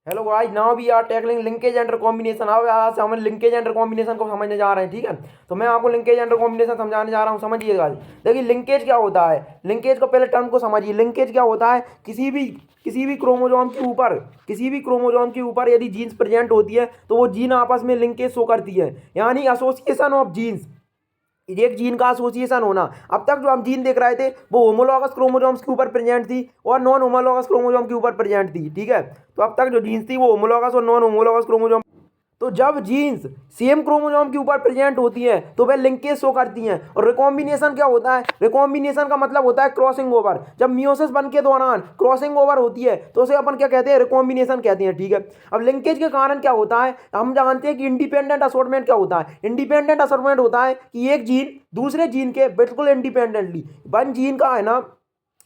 Hello guys, now we are tackling linkage and combination. अब आज से हम लिंकेज एंड कॉम्बिनेशन को समझने जा रहे हैं, ठीक है। तो मैं आपको लिंकेज एंड कॉम्बिनेशन समझाने जा रहा हूँ, समझिएगा। देखिए लिंकेज क्या होता है, लिंकेज को पहले टर्म को समझिए। लिंकेज क्या होता है, किसी भी क्रोमोजोम के ऊपर यदि जीन्स प्रेजेंट होती है तो वो जीन आपस में लिंकेज शो करती है, यानी एसोसिएशन ऑफ जीन्स, एक जीन का एसोसिएशन होना। अब तक जो हम जीन देख रहे थे वो होमोलॉगस क्रोमोसोम्स के ऊपर प्रेजेंट थी और नॉन होमोलॉगस क्रोमोसोम के ऊपर प्रेजेंट थी, ठीक है। तो अब तक जो जीन्स थी वो होमोलॉगस और नॉन होमोलॉगस क्रोमोसोम। तो जब जीन्स सेम क्रोमोसोम के ऊपर प्रेजेंट होती है तो वह लिंकेज शो करती हैं। और रिकॉम्बिनेशन क्या होता है, रिकॉम्बिनेशन का मतलब होता है क्रॉसिंग ओवर। जब मियोसिस बन के दौरान क्रॉसिंग ओवर होती है तो उसे अपन क्या कहते हैं, रिकॉम्बिनेशन कहते हैं, ठीक है। अब लिंकेज के कारण क्या होता है, हम जानते हैं कि इंडिपेंडेंट असॉर्टमेंट क्या होता है। इंडिपेंडेंट असॉर्टमेंट होता है कि एक जीन दूसरे जीन के बिल्कुल इंडिपेंडेंटली, वन जीन का है ना,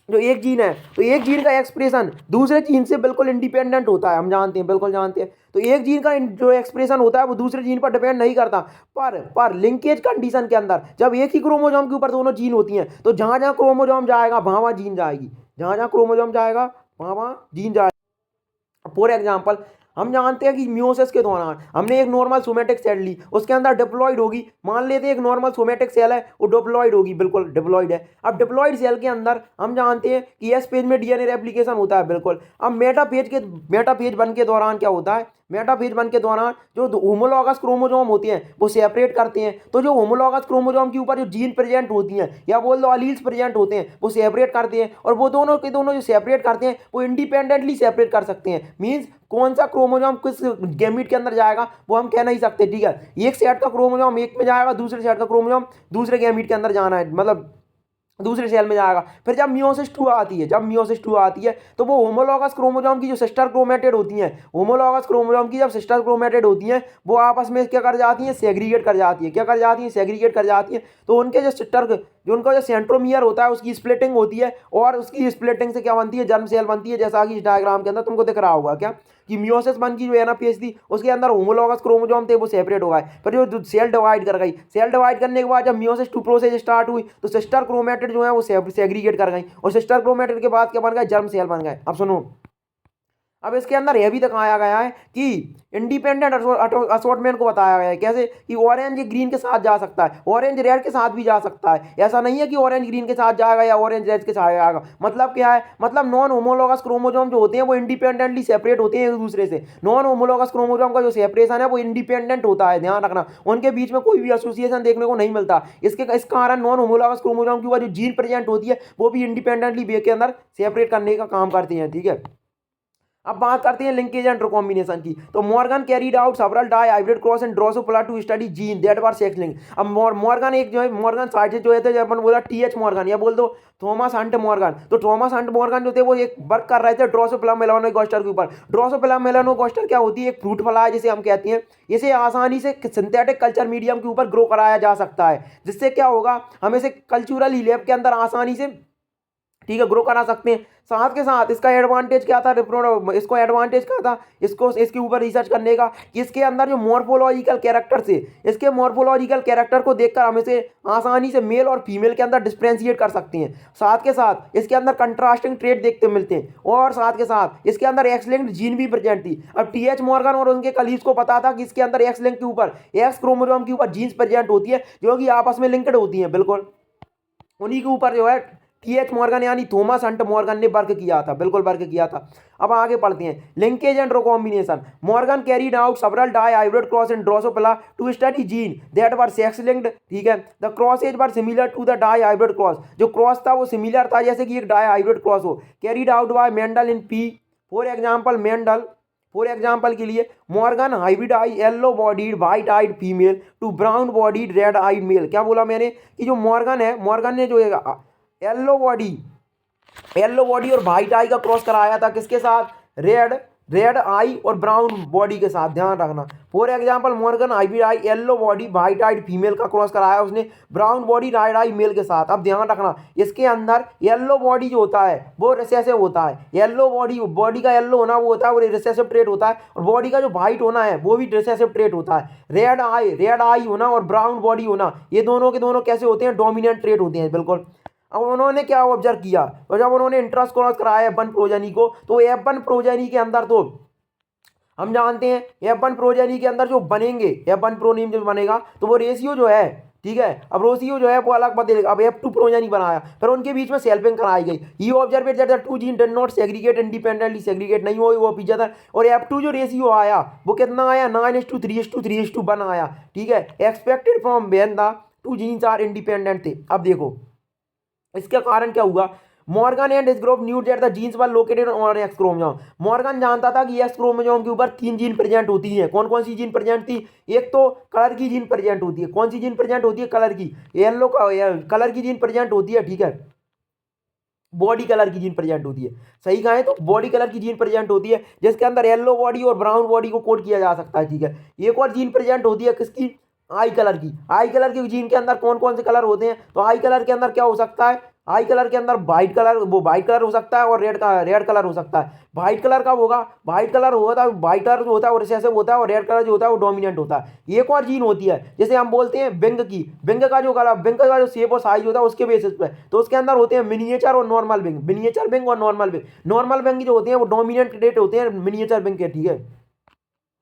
जो एक जीन है तो एक जीन का एक्सप्रेशन दूसरे जीन से बिल्कुल इंडिपेंडेंट होता है, हम जानते हैं, बिल्कुल जानते हैं। तो एक जीन का जो एक्सप्रेशन होता है वो दूसरे जीन पर डिपेंड नहीं करता। पर लिंकेज कंडीशन के अंदर जब एक ही क्रोमोसोम के ऊपर दोनों जीन होती हैं तो जहां जहां क्रोमोसोम जाएगा वहां वहां जीन जाएगी, जहां जहां क्रोमोसोम जाएगा वहां वहां जीन जाएगी। फॉर एग्जाम्पल, हम जानते हैं कि म्यूसिस के दौरान हमने एक नॉर्मल सोमेटिक सेल ली, उसके अंदर डिप्लॉइड होगी। मान लेते हैं एक नॉर्मल सोमेटिक सेल है, वो डिप्लॉइड होगी, बिल्कुल डिप्लॉइड है। अब डिप्लॉइड सेल के अंदर हम जानते हैं कि एस पेज में डीएनए रेप्लिकेशन होता है, बिल्कुल। अब मेटाफेज बन के दौरान क्या होता है, मेटाफेज बन के दौरान जो होमोलॉगस क्रोमोसोम होते हैं वो सेपरेट करते हैं। तो जो होमोलॉगस क्रोमोसोम के ऊपर जो जीन प्रेजेंट होती हैं या बोल दो अलील्स प्रेजेंट होते हैं वो सेपरेट करते हैं, और वो दोनों के दोनों जो सेपरेट करते हैं वो इंडिपेंडेंटली सेपरेट कर सकते हैं। मींस कौन सा क्रोमोसोम किस गैमीट के अंदर जाएगा वो हम कह नहीं सकते, ठीक है। एक सेट का क्रोमोसोम एक में जाएगा, दूसरे सेट का क्रोमोसोम दूसरे गैमीट के अंदर जाना है, मतलब दूसरे सेल में जाएगा। फिर जब मियोसिस टू आती है, तो वो होमोलॉगस क्रोमोसोम की जो सिस्टर क्रोमेटिड होती हैं, होमोलॉगस क्रोमोसोम की जब सिस्टर क्रोमेटिड होती हैं वो आपस में क्या कर जाती हैं, सेग्रीगेट कर जाती है। क्या कर जाती हैं, सेग्रीगेट कर जाती हैं। तो उनके जो उनका जो सेंट्रोमियर होता है उसकी स्प्लिटिंग होती है, और उसकी स्प्लिटिंग से क्या बनती है, जर्म सेल बनती है। जैसा कि इस डायग्राम के अंदर तुमको दिख रहा होगा क्या, कि मियोसिस वन की जो एनाफेज थी उसके अंदर होमोलॉगस क्रोमोसोम थे वो सेपरेट हो गए। पर जो सेल डिवाइड कर गई, सेल डिवाइड करने के बाद जब मियोसिस टू प्रोसेस स्टार्ट हुई तो सिस्टर क्रोमेटिड जो है वो सेग्रीगेट कर गई, और सिस्टर क्रोमेटिड के बाद क्या बन गए, जर्म सेल बन गए। अब सुनो, अब इसके अंदर यह भी दिखाया गया है कि इंडिपेंडेंट असॉर्टमेंट को बताया गया है। कैसे कि ऑरेंज ग्रीन के साथ जा सकता है, ऑरेंज रेड के साथ भी जा सकता है। ऐसा नहीं है कि ऑरेंज ग्रीन के साथ जाएगा या ऑरेंज रेड के साथ जाएगा। मतलब क्या है, मतलब नॉन होमोलॉगस क्रोमोसोम जो होते हैं वो इंडिपेंडेंटली सेपरेट होते हैं एक दूसरे से। नॉन होमोलॉगस क्रोमोसोम का जो सेपरेशन है वो इंडिपेंडेंट होता है, ध्यान रखना। उनके बीच में कोई भी एसोसिएशन देखने को नहीं मिलता। इस कारण नॉन होमोलॉगस क्रोमोसोम के ऊपर जो जीन प्रेजेंट होती है वो भी इंडिपेंडेंटली वे के अंदर सेपरेट करने का काम करती हैं, ठीक है। अब बात करते हैं लिंकेज एंड रिकॉम्बिनेशन की। तो Morgan carried out several dihybrid cross and Drosophila to study gene that were sex link. अब मॉर्गन एक जो है, मॉर्गन साइंटिस्ट जो थे, जब अपन बोला टीएच मॉर्गन या बोल दो थॉमस हंट मॉर्गन, तो थॉमस हंट मॉर्गन जो थे वो एक वर्क कर रहे थे ड्रोसोफिला मेलानोगास्टर के ऊपर। ड्रोसोफिला मेलानोगास्टर क्या होती है, एक फ्रूट फला है जिसे हम कहते हैं। इसे आसानी से सिंथेटिक कल्चर मीडियम के ऊपर ग्रो कराया जा सकता है, जिससे क्या होगा, हम इसे कल्चरल लैब के अंदर आसानी से, ठीक है, ग्रो करा सकते हैं। साथ के साथ इसका एडवांटेज क्या था, इसको एडवांटेज क्या था, इसको इसके ऊपर रिसर्च करने का, कि इसके अंदर जो मॉर्फोलॉजिकल कैरेक्टर से, इसके मॉर्फोलॉजिकल कैरेक्टर को देखकर हम इसे आसानी से मेल और फीमेल के अंदर डिफ्रेंशिएट कर सकते हैं। साथ के साथ इसके अंदर कंट्रास्टिंग ट्रेड देखते मिलते हैं, और साथ के साथ इसके अंदर एक्स लिंक्ड जीन भी प्रेजेंट थी। अब टीएच मॉर्गन और उनके कलीग्स को पता था कि इसके अंदर एक्स लिंक के ऊपर, एक्स क्रोमोसोम के ऊपर जीन्स प्रेजेंट होती है जो कि आपस में लिंक्ड होती हैं, बिल्कुल। उन्हीं के ऊपर जो है टीएच मॉर्गन यानी थॉमस हंट मॉर्गन ने वर्क किया था, बिल्कुल वर्क किया था। अब आगे पढ़ते हैं linkage and recombination. Morgan carried out several dihybrid cross in Drosophila to study gene that were sex linked, ठीक है। The crosses were similar to the dihybrid cross, जो क्रॉस था वो सिमिलर था जैसे कि एक डाई हाइब्रिड क्रॉस हो। Carried out by Mendel in pea, for example के लिए Morgan hybridised yellow bodied white eyed female to brown bodied red eyed mail. क्या बोला मैंने, कि जो मॉर्गन है, मॉर्गन ने जो येलो बॉडी येलो बॉडी और वाइट आई का क्रॉस कराया था, किसके साथ, रेड रेड आई और ब्राउन बॉडी के साथ, ध्यान रखना। For example Morgan hybridised yellow body white eyed female का क्रॉस कराया उसने brown body red eye male के साथ। अब ध्यान रखना, इसके अंदर येलो बॉडी जो होता है वो रिसेसिव होता है। येलो बॉडी का येलो होना वो होता है वो रिसेसिव ट्रेट होता है, और बॉडी का जो वाइट होना है वो भी रिसेसिव ट्रेट होता है। रेड आई होना और ब्राउन बॉडी होना, ये दोनों के दोनों कैसे होते हैं, डोमिनेंट ट्रेट होते हैं, बिल्कुल। अब उन्होंने क्या ऑब्जर्व किया, तो जब उन्होंने इंट्रास क्रॉस कराया F1 प्रोजेनी को, तो F1 प्रोजेनी के अंदर तो हम जानते हैं F1 प्रोजेनी के अंदर जो बनेंगे, F1 प्रोनीम जो बनेगा तो वो रेशियो जो है, ठीक है, अब रेशियो जो है वो अलग बदलेगा। अब F2 प्रोजेनी बनाया, फिर उनके बीच में सेल्फिंग कराई गई। ये observe that the two gene did not segregate independently, segregate नहीं हुई वो पीछे था। और F2 जो रेशियो आया वो कितना आया, 9:3:3:1 आया, ठीक है, expected from when the two genes are independent थे। अब देखो इसका कारण क्या हुआ, Morgan and his group knew that the genes were located on X chromosome. Morgan जानता था कि एक्स क्रोमोसोम के ऊपर 3 जीन प्रेजेंट होती हैं। कौन कौन सी जीन प्रेजेंट थी, एक तो कलर की जीन प्रेजेंट होती है। कौन सी जीन प्रेजेंट होती है, कलर की, येलो का कलर की जीन प्रेजेंट होती है, ठीक है, बॉडी कलर की जीन प्रेजेंट होती है। सही कहा है तो बॉडी कलर की जीन प्रेजेंट होती है जिसके अंदर येलो बॉडी और ब्राउन बॉडी को कोड किया जा सकता है, ठीक है। एक और जीन प्रेजेंट होती है किसकी, आई कलर की। आई कलर की जीन के अंदर कौन कौन से कलर होते हैं, तो आई कलर के अंदर क्या हो सकता है, आई कलर के अंदर वाइट कलर, वो वाइट कलर हो सकता है और रेड कलर हो सकता है। वाइट कलर कब होगा, वाइट कलर होता है, वाइट कलर जो होता है वो रिसेसिव होता है और रेड कलर जो होता है वो डोमिनेंट होता है। एक और जीन होती है जैसे हम बोलते हैं विंग की, विंग का जो कलर, विंग का जो शेप और साइज होता है उसके बेसिस पे, तो उसके अंदर होते हैं मिनिएचर और नॉर्मल विंग, मिनिएचर विंग और नॉर्मल विंग। नॉर्मल विंग जो होते हैं वो डोमिनेंट रेट होते हैं मिनिएचर विंग के, ठीक है।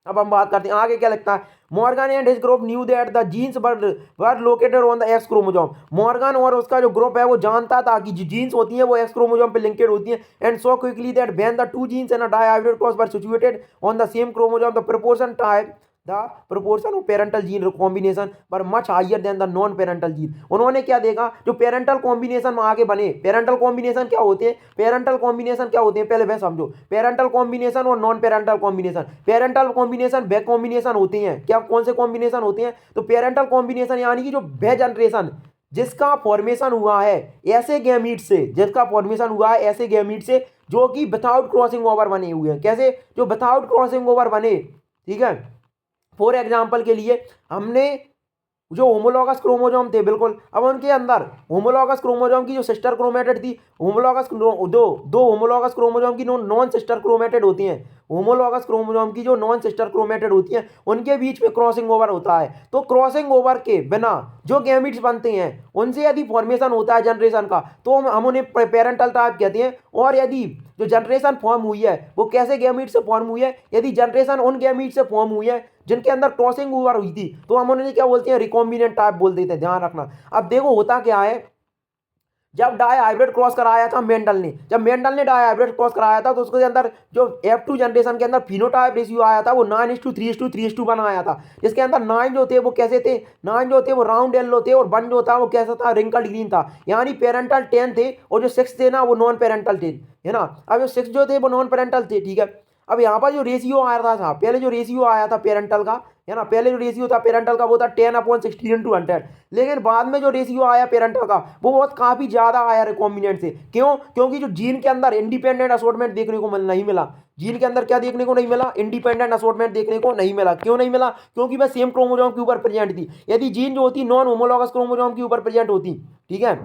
अब हम बात करते हैं आगे क्या लगता है, Morgan and his group knew that the genes were located on the X chromosome. Morgan और उसका जो ग्रुप है वो जानता था कि जो जीन्स होती हैं वो एक्स क्रोमोसोम पे लिंकेड होती हैं, and so quickly that when the two genes in a dihybrid cross were situated on the same chromosome the proportion type the proportion of parental gene combination पर much higher than the non parental gene. उन्होंने क्या देखा, जो parental combination में आगे बने, parental combination क्या होते हैं, पेरेंटल कॉम्बिनेशन क्या होते हैं पहले वह समझो। पेरेंटल कॉम्बिनेशन और non parental combination, parental combination वे कॉम्बिनेशन होते हैं क्या, कौन से कॉम्बिनेशन होते हैं, तो पेरेंटल कॉम्बिनेशन यानी कि जो वे जनरेशन जिसका फॉर्मेशन हुआ है ऐसे गैमीट से, जिसका फॉर्मेशन हुआ है ऐसे गैमीट से जो कि विदाउट क्रॉसिंग ओवर बने हुए हैं। कैसे, जो विदाउट क्रॉसिंग ओवर बने, ठीक है। फॉर एग्जाम्पल के लिए हमने जो होमोलॉगस क्रोमोसोम थे, बिल्कुल, अब उनके अंदर होमोलॉगस क्रोमोसोम की जो सिस्टर क्रोमेटेड थी, होमोलॉगस दो होमोलॉगस क्रोमोसोम की नॉन सिस्टर क्रोमेटेड होती हैं, होमोलॉगस क्रोमोसोम की जो नॉन सिस्टर क्रोमेटेड होती हैं उनके बीच में क्रॉसिंग ओवर होता है। तो क्रॉसिंग ओवर के बिना जो गैमीट्स बनते हैं उनसे यदि फॉर्मेशन होता है जनरेशन का तो हम उन्हें पेरेंटल टाइप कहते हैं। और यदि जो जनरेशन फॉर्म हुई है वो कैसे गैमीट से फॉर्म हुई है, यदि जनरेशन उन गैमीट से फॉर्म हुई है जिनके अंदर क्रॉसिंग ओवर हुई थी तो हम उन्हें क्या बोलते हैं, रिकॉम्बिनेंट टाइप बोल देते हैं, ध्यान रखना। अब देखो होता क्या है, जब डाई हाइब्रिड क्रॉस कराया था मेंडल ने, जब मेंडल ने डाई हाइब्रिड क्रॉस कराया था तो उसके अंदर जो F2 जनरेशन के अंदर फिनोटाइप रेशियो आया था वो 9:3:3:1 आया था, जिसके अंदर 9 जो थे वो कैसे थे, 9 जो थे वो राउंड येलो थे और 1 जो था वो कैसा था, रिंकल्ड ग्रीन था। यानी पेरेंटल 10 थे और जो 6 थे ना वो नॉन पेरेंटल थे, है ना। अब जो 6 जो थे वो नॉन पेरेंटल थे, ठीक है। अब यहाँ पर जो रेशियो आया था पहले जो रेशियो आया था पेरेंटल का, है ना, पहले जो रेशियो था पेरेंटल का वो था 10/16:100, लेकिन बाद में जो रेशियो आया पेरेंटल का वो बहुत काफी ज्यादा आया रिकॉम्बिनेंट से। क्यों, क्योंकि जो जीन के अंदर इंडिपेंडेंट असॉर्टमेंट देखने को नहीं मिला, जीन के अंदर क्या देखने को नहीं मिला, इंडिपेंडेंट असॉर्टमेंट देखने को नहीं मिला। क्यों नहीं मिला, क्योंकि वह सेम क्रोमोसोम के ऊपर प्रेजेंट थी। यदि जीन जो होती नॉन होमोलॉगस क्रोमोसोम के ऊपर प्रेजेंट होती, ठीक है,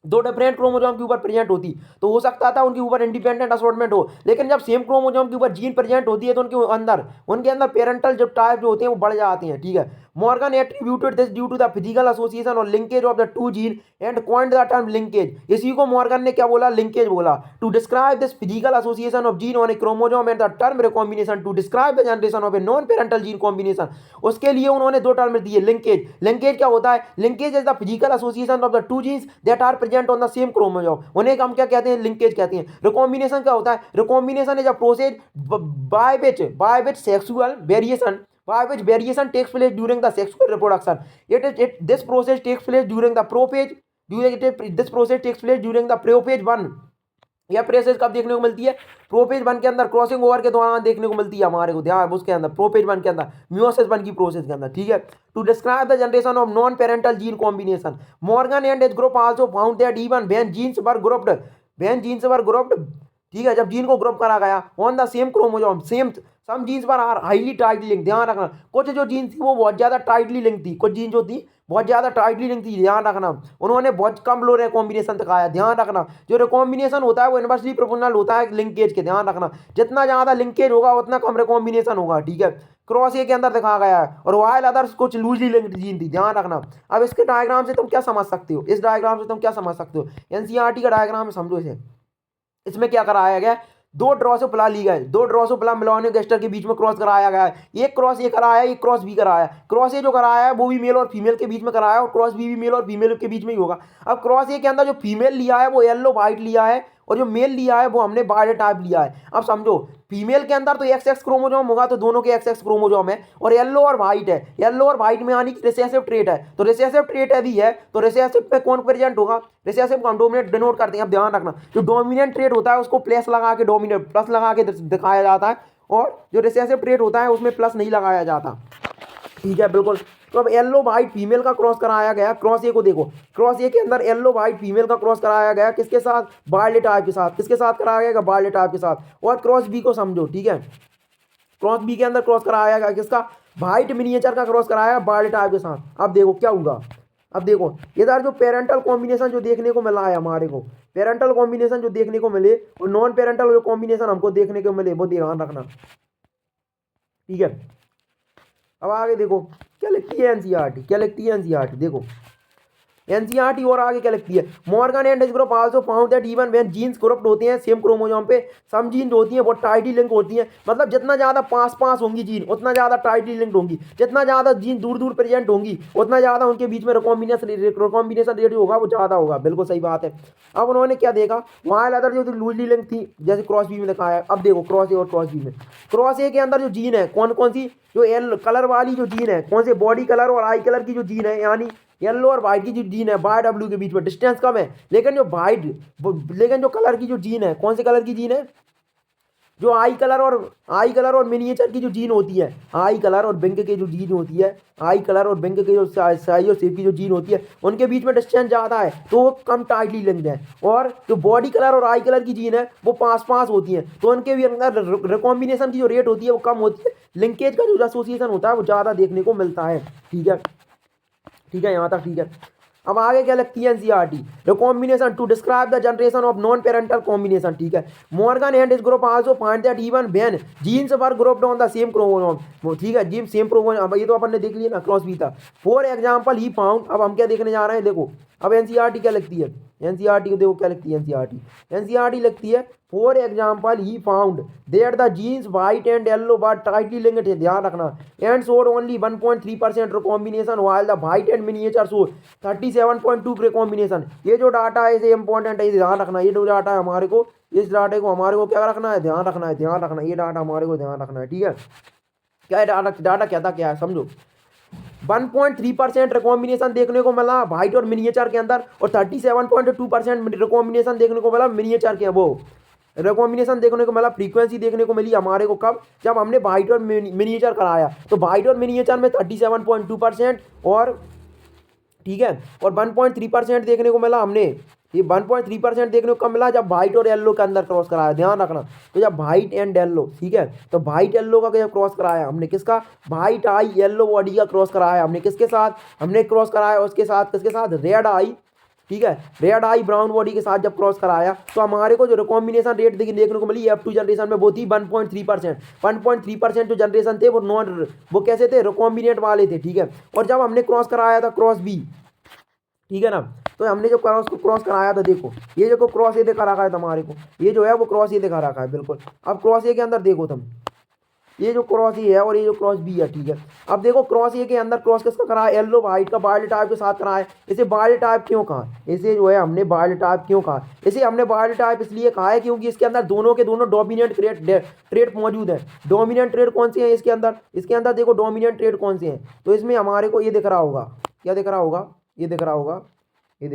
दो डिफरेंट क्रोमोसोम के ऊपर प्रेजेंट होती तो हो सकता था उनके ऊपर इंडिपेंडेंट असॉर्टमेंट हो, लेकिन जब सेम क्रोमोसोम के ऊपर जीन प्रेजेंट होती है तो उनके अंदर पेरेंटल जो टाइप जो होते हैं वो बढ़ जाते हैं, ठीक है। Morgan attributed this due to the physical association or linkage of the two gene and coined the term linkage. इसी को मॉर्गन ने क्या बोला, लिंकेज बोला। To describe this physical association of gene on a chromosome and the term recombination to describe the generation of a non parental gene combination. उसके लिए उन्होंने दो टर्म दिए, लिंकेज। लिंकेज क्या होता है, linkage is the physical association of the two genes that are present on the same chromosome, उन्हें हम क्या कहते हैं, लिंकेज कहते हैं। रिकॉम्बिनेशन क्या होता है, recombination is a process by which sexual variation by which variation takes place during the sexual reproduction. This process takes place during the prophase. This process takes place during the prophase 1. यह process कब देखने को मिलती है, prophase 1 के अंदर crossing over के दौरान देखने को मिलती है हमारे को, ध्यान उसके अंदर प्रोफेज 1 के अंदर मियोसिस 1 की प्रोसेस के अंदर, ठीक है। To describe the generation of non parental gene combination, Morgan and his group also found that even when genes were grouped, ठीक है, जब जीन को ग्रुप करा गया on the same chromosome, some genes पर आर हाईली टाइटली लिंक, ध्यान रखना। कुछ जो जीन थी वो बहुत ज्यादा टाइटली लिंक थी, कुछ जीन जो थी बहुत ज्यादा टाइटली लिंक थी, ध्यान रखना। उन्होंने बहुत कम लो रिकॉम्बिनेशन दिखाया, ध्यान रखना। जो रिकॉम्बिनेशन होता है वो इनवर्सली प्रोपोर्शनल होता है लिंकेज के, ध्यान रखना। जितना ज्यादा लिंकेज होगा उतना कम रिकॉम्बिनेशन होगा, ठीक है। क्रॉस ए के अंदर दिखा गया है और वाइल अदर्स कुछ लूजली लिंक्ड जीन थी, ध्यान रखना। अब इसके डायग्राम से तुम क्या समझ सकते हो, इस डायग्राम से तुम क्या समझ सकते हो, एनसीईआरटी का डायग्राम समझो इसे। इसमें क्या कराया गया, दो ड्रोसोफिला ली गए, दो ड्रोसोफिला मेलानोगास्टर के बीच में क्रॉस कराया गया है। एक क्रॉस ये कराया है, एक क्रॉस बी कराया है। क्रॉस ए जो कराया है वो भी मेल और फीमेल के बीच में कराया है, और क्रॉस बी भी मेल और फीमेल के बीच में ही होगा। अब क्रॉस ए के अंदर जो फीमेल लिया है वो येलो वाइट लिया है, और जो मेल लिया है वो हमने वायलेट टाइप लिया है। अब समझो, फीमेल के अंदर तो एक्स एक्स क्रोमोजोम होगा, तो दोनों के एक्स एक्स क्रोमोजोम है, और येलो और व्हाइट है। येलो और व्हाइट में यानी कि रिसेसिव ट्रेट है, तो रिसेसिव ट्रेट यदि है तो रिसेसिव पे कौन प्रेजेंट होगा, रिसेसिव को हम डोमिनेट डिनोट करते हैं। अब ध्यान रखना, जो डोमिनेंट ट्रेट होता है उसको प्लस लगा के, डोमिनेट प्लस लगा के दिखाया जाता है, और जो रिसेसिव ट्रेट होता है उसमें प्लस नहीं लगाया जाता। ठीक है, बिल्कुल। तो अब येलो वाइट फीमेल का क्रॉस कराया गया। क्रॉस ए को देखो, क्रॉस ए के अंदर येलो वाइट फीमेल का क्रॉस कराया गया, किसके साथ, वायलेट टाइप के साथ। किसके साथ कराया गया, वायलेट टाइप के साथ। और क्रॉस बी को समझो, ठीक है, क्रॉस बी के अंदर क्रॉस कराया गया किसका, वाइट मिनिएचर का क्रॉस कराया वायलेट टाइप के साथ। अब देखो क्या होगा, अब देखो इधर जो पेरेंटल कॉम्बिनेशन जो देखने को मिला है हमारे को, पेरेंटल कॉम्बिनेशन जो देखने को मिले और नॉन पेरेंटल जो कॉम्बिनेशन हमको देखने को मिले वो ध्यान रखना। ठीक है, अब आगे देखो क्या लिखती है एनसीईआरटी, क्या लिखती है एनसीईआरटी, देखो एनसीईआरटी और आगे क्या लिखती है, Morgan and his group also found that even when genes grouped होते हैं सेम क्रोमोसोम पे, सम जीन होती हैं वो टाइटली लिंक होती हैं। मतलब जितना ज़्यादा पास पास होंगी जीन उतना ज़्यादा टाइटली लिंक्ड होंगी, जितना ज़्यादा जीन दूर दूर प्रेजेंट होंगी उतना ज़्यादा उनके बीच में रिकॉम्बिनेशन रेट होगा वो ज़्यादा होगा। बिल्कुल सही बात है। अब उन्होंने क्या देखा, वहाँ अदर जो लूजली लिंक थी जैसे क्रॉस बी में दिखाया है। अब देखो क्रॉस ए और क्रॉस बी में, क्रॉस ए के अंदर जो जीन है कौन कौन सी, जो एल कलर वाली जो जीन है कौन से, बॉडी कलर और आई कलर की जो जीन है, यानी येलो और वाइट की जो जीन है बाय डब्ल्यू के बीच में डिस्टेंस कम है, लेकिन जो वाइट, लेकिन जो कलर की जो जीन है कौन से कलर की जीन है, जो आई कलर और मिनिएचर की जो जीन होती है, आई कलर और बिंग के जो जीन होती है, आई कलर और बिंग के जो साइज और शेप की जो जीन होती है उनके बीच में डिस्टेंस ज़्यादा है तो वो कम टाइटली लिंक्ड है। और जो बॉडी कलर और आई कलर की जीन है वो पास पास होती है तो उनके भी अंदर रिकॉम्बिनेशन की जो रेट होती है वो कम होती है, लिंकेज का जो एसोसिएशन होता है वो ज़्यादा देखने को मिलता है। ठीक है, ठीक है, यहाँ तक ठीक है। अब आगे क्या लगती है NCERT, the combination to describe the generation of non parental combination. ठीक है, Morgan and his group also find that even when genes were grouped on the same chromosome. ठीक है, जीन सेम क्रोमोसोम, ये तो अपन ने देख लिया ना, क्रॉस भी था। फॉर एग्जांपल ही फाउंड, अब हम क्या देखने जा रहे हैं, देखो अब एनसीईआरटी क्या लिखती है, एनसीईआरटी को देखो क्या लिखती है एनसीईआरटी, एनसीईआरटी लिखती है for example he found there the genes white and yellow were tightly linked है, ध्यान रखना, and showed only 1.3% recombination while the white and miniature showed 37.2 recombination. ये जो डाटा है इसे इंपॉर्टेंट है, ध्यान रखना। ये जो डाटा है हमारे को, इस डाटे को हमारे को क्या रखना है, ध्यान रखना है, ध्यान रखना, ये डाटा हमारे को ध्यान रखना है। ठीक है, क्या डाटा क्या था, क्या है समझो, 1.3% रिकॉम्बिनेशन देखने को मिला वाइट और मिनिएचर के अंदर, और 37.2% रिकॉम्बिनेशन देखने को मिला मिनिएचर के, वो रिकॉम्बिनेशन देखने को मिला, फ्रीक्वेंसी देखने को मिली हमारे को कब, जब हमने वाइट और मिनिएचर कराया। तो वाइट और मिनिएचर में 37.2% और ठीक है, और 1.3% देखने को मिला हमने, ये 1.3% देखने को कम मिला जब वाइट और येलो के अंदर क्रॉस कराया, ध्यान रखना। तो जब वाइट एंड येलो, ठीक है, तो वाइट येलो का जब क्रॉस कराया हमने, किसका, वाइट आई येलो बॉडी का क्रॉस कराया हमने, किसके साथ हमने क्रॉस कराया, उसके साथ किसके साथ, रेड आई, ठीक है, रेड आई ब्राउन बॉडी के साथ जब क्रॉस कराया तो हमारे को जो रिकॉम्बिनेशन रेट देखने को मिली F2 जनरेशन में वो थी 1.3%। 1.3% जो जनरेशन थे वो कैसे थे, रिकॉम्बिनेट वाले थे। ठीक है, और जब हमने क्रॉस कराया था क्रॉस बी, ठीक है ना, तो हमने जो क्रॉस कराया था, देखो ये जो क्रॉस ये दिखा रखा है हमारे को, ये जो है वो क्रॉस ये दिखा रखा है, बिल्कुल। अब क्रॉस ए के अंदर देखो तुम, ये जो क्रॉस ए है और ये जो क्रॉस बी है, ठीक है। अब देखो क्रॉस ए के अंदर क्रॉस किसका करा है, येलो वाइट का वाइल्ड टाइप के साथ करा है। इसे वाइल्ड टाइप क्यों कहा, इसे जो है हमने वाइल्ड टाइप क्यों कहा, इसे हमने वाइल्ड टाइप इसलिए कहा है क्योंकि इसके अंदर दोनों के दोनों डोमिनेंट ट्रेट मौजूद है। डोमिनेंट ट्रेट कौन से हैं इसके अंदर देखो डोमिनेंट ट्रेट कौन से हैं, तो इसमें हमारे को ये दिख रहा होगा, क्या दिख रहा होगा, ये दिख रहा होगा, ये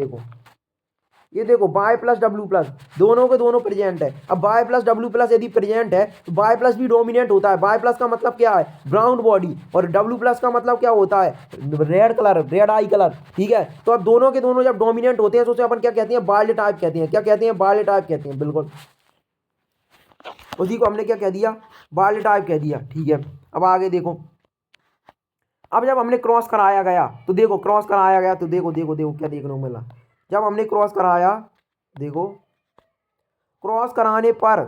देखो बाय प्लस डब्ल्यू प्लस, दोनों के दोनों प्रेजेंट है। अब बाय प्लस डब्ल्यू प्लस यदि प्रेजेंट है तो बाय प्लस भी डोमिनेंट होता है। बाय प्लस का मतलब क्या है, ब्राउन बॉडी, और डब्ल्यू प्लस का मतलब क्या होता है, रेड कलर, रेड आई कलर। ठीक है, तो अब दोनों के दोनों जब डोमिनेंट होते हैं तो उसे अपन क्या कहते हैं, वाइल्ड टाइप कहते हैं। क्या कहते हैं, वाइल्ड टाइप कहते हैं, बिल्कुल उसी को हमने क्या कह दिया, वाइल्ड टाइप कह दिया। ठीक है, अब आगे देखो, अब जब हमने क्रॉस कराया गया तो देखो, क्रॉस कराया गया तो देखो देखो देखो क्या देखने को मिला, जब हमने क्रॉस कराया, देखो क्रॉस कराने पर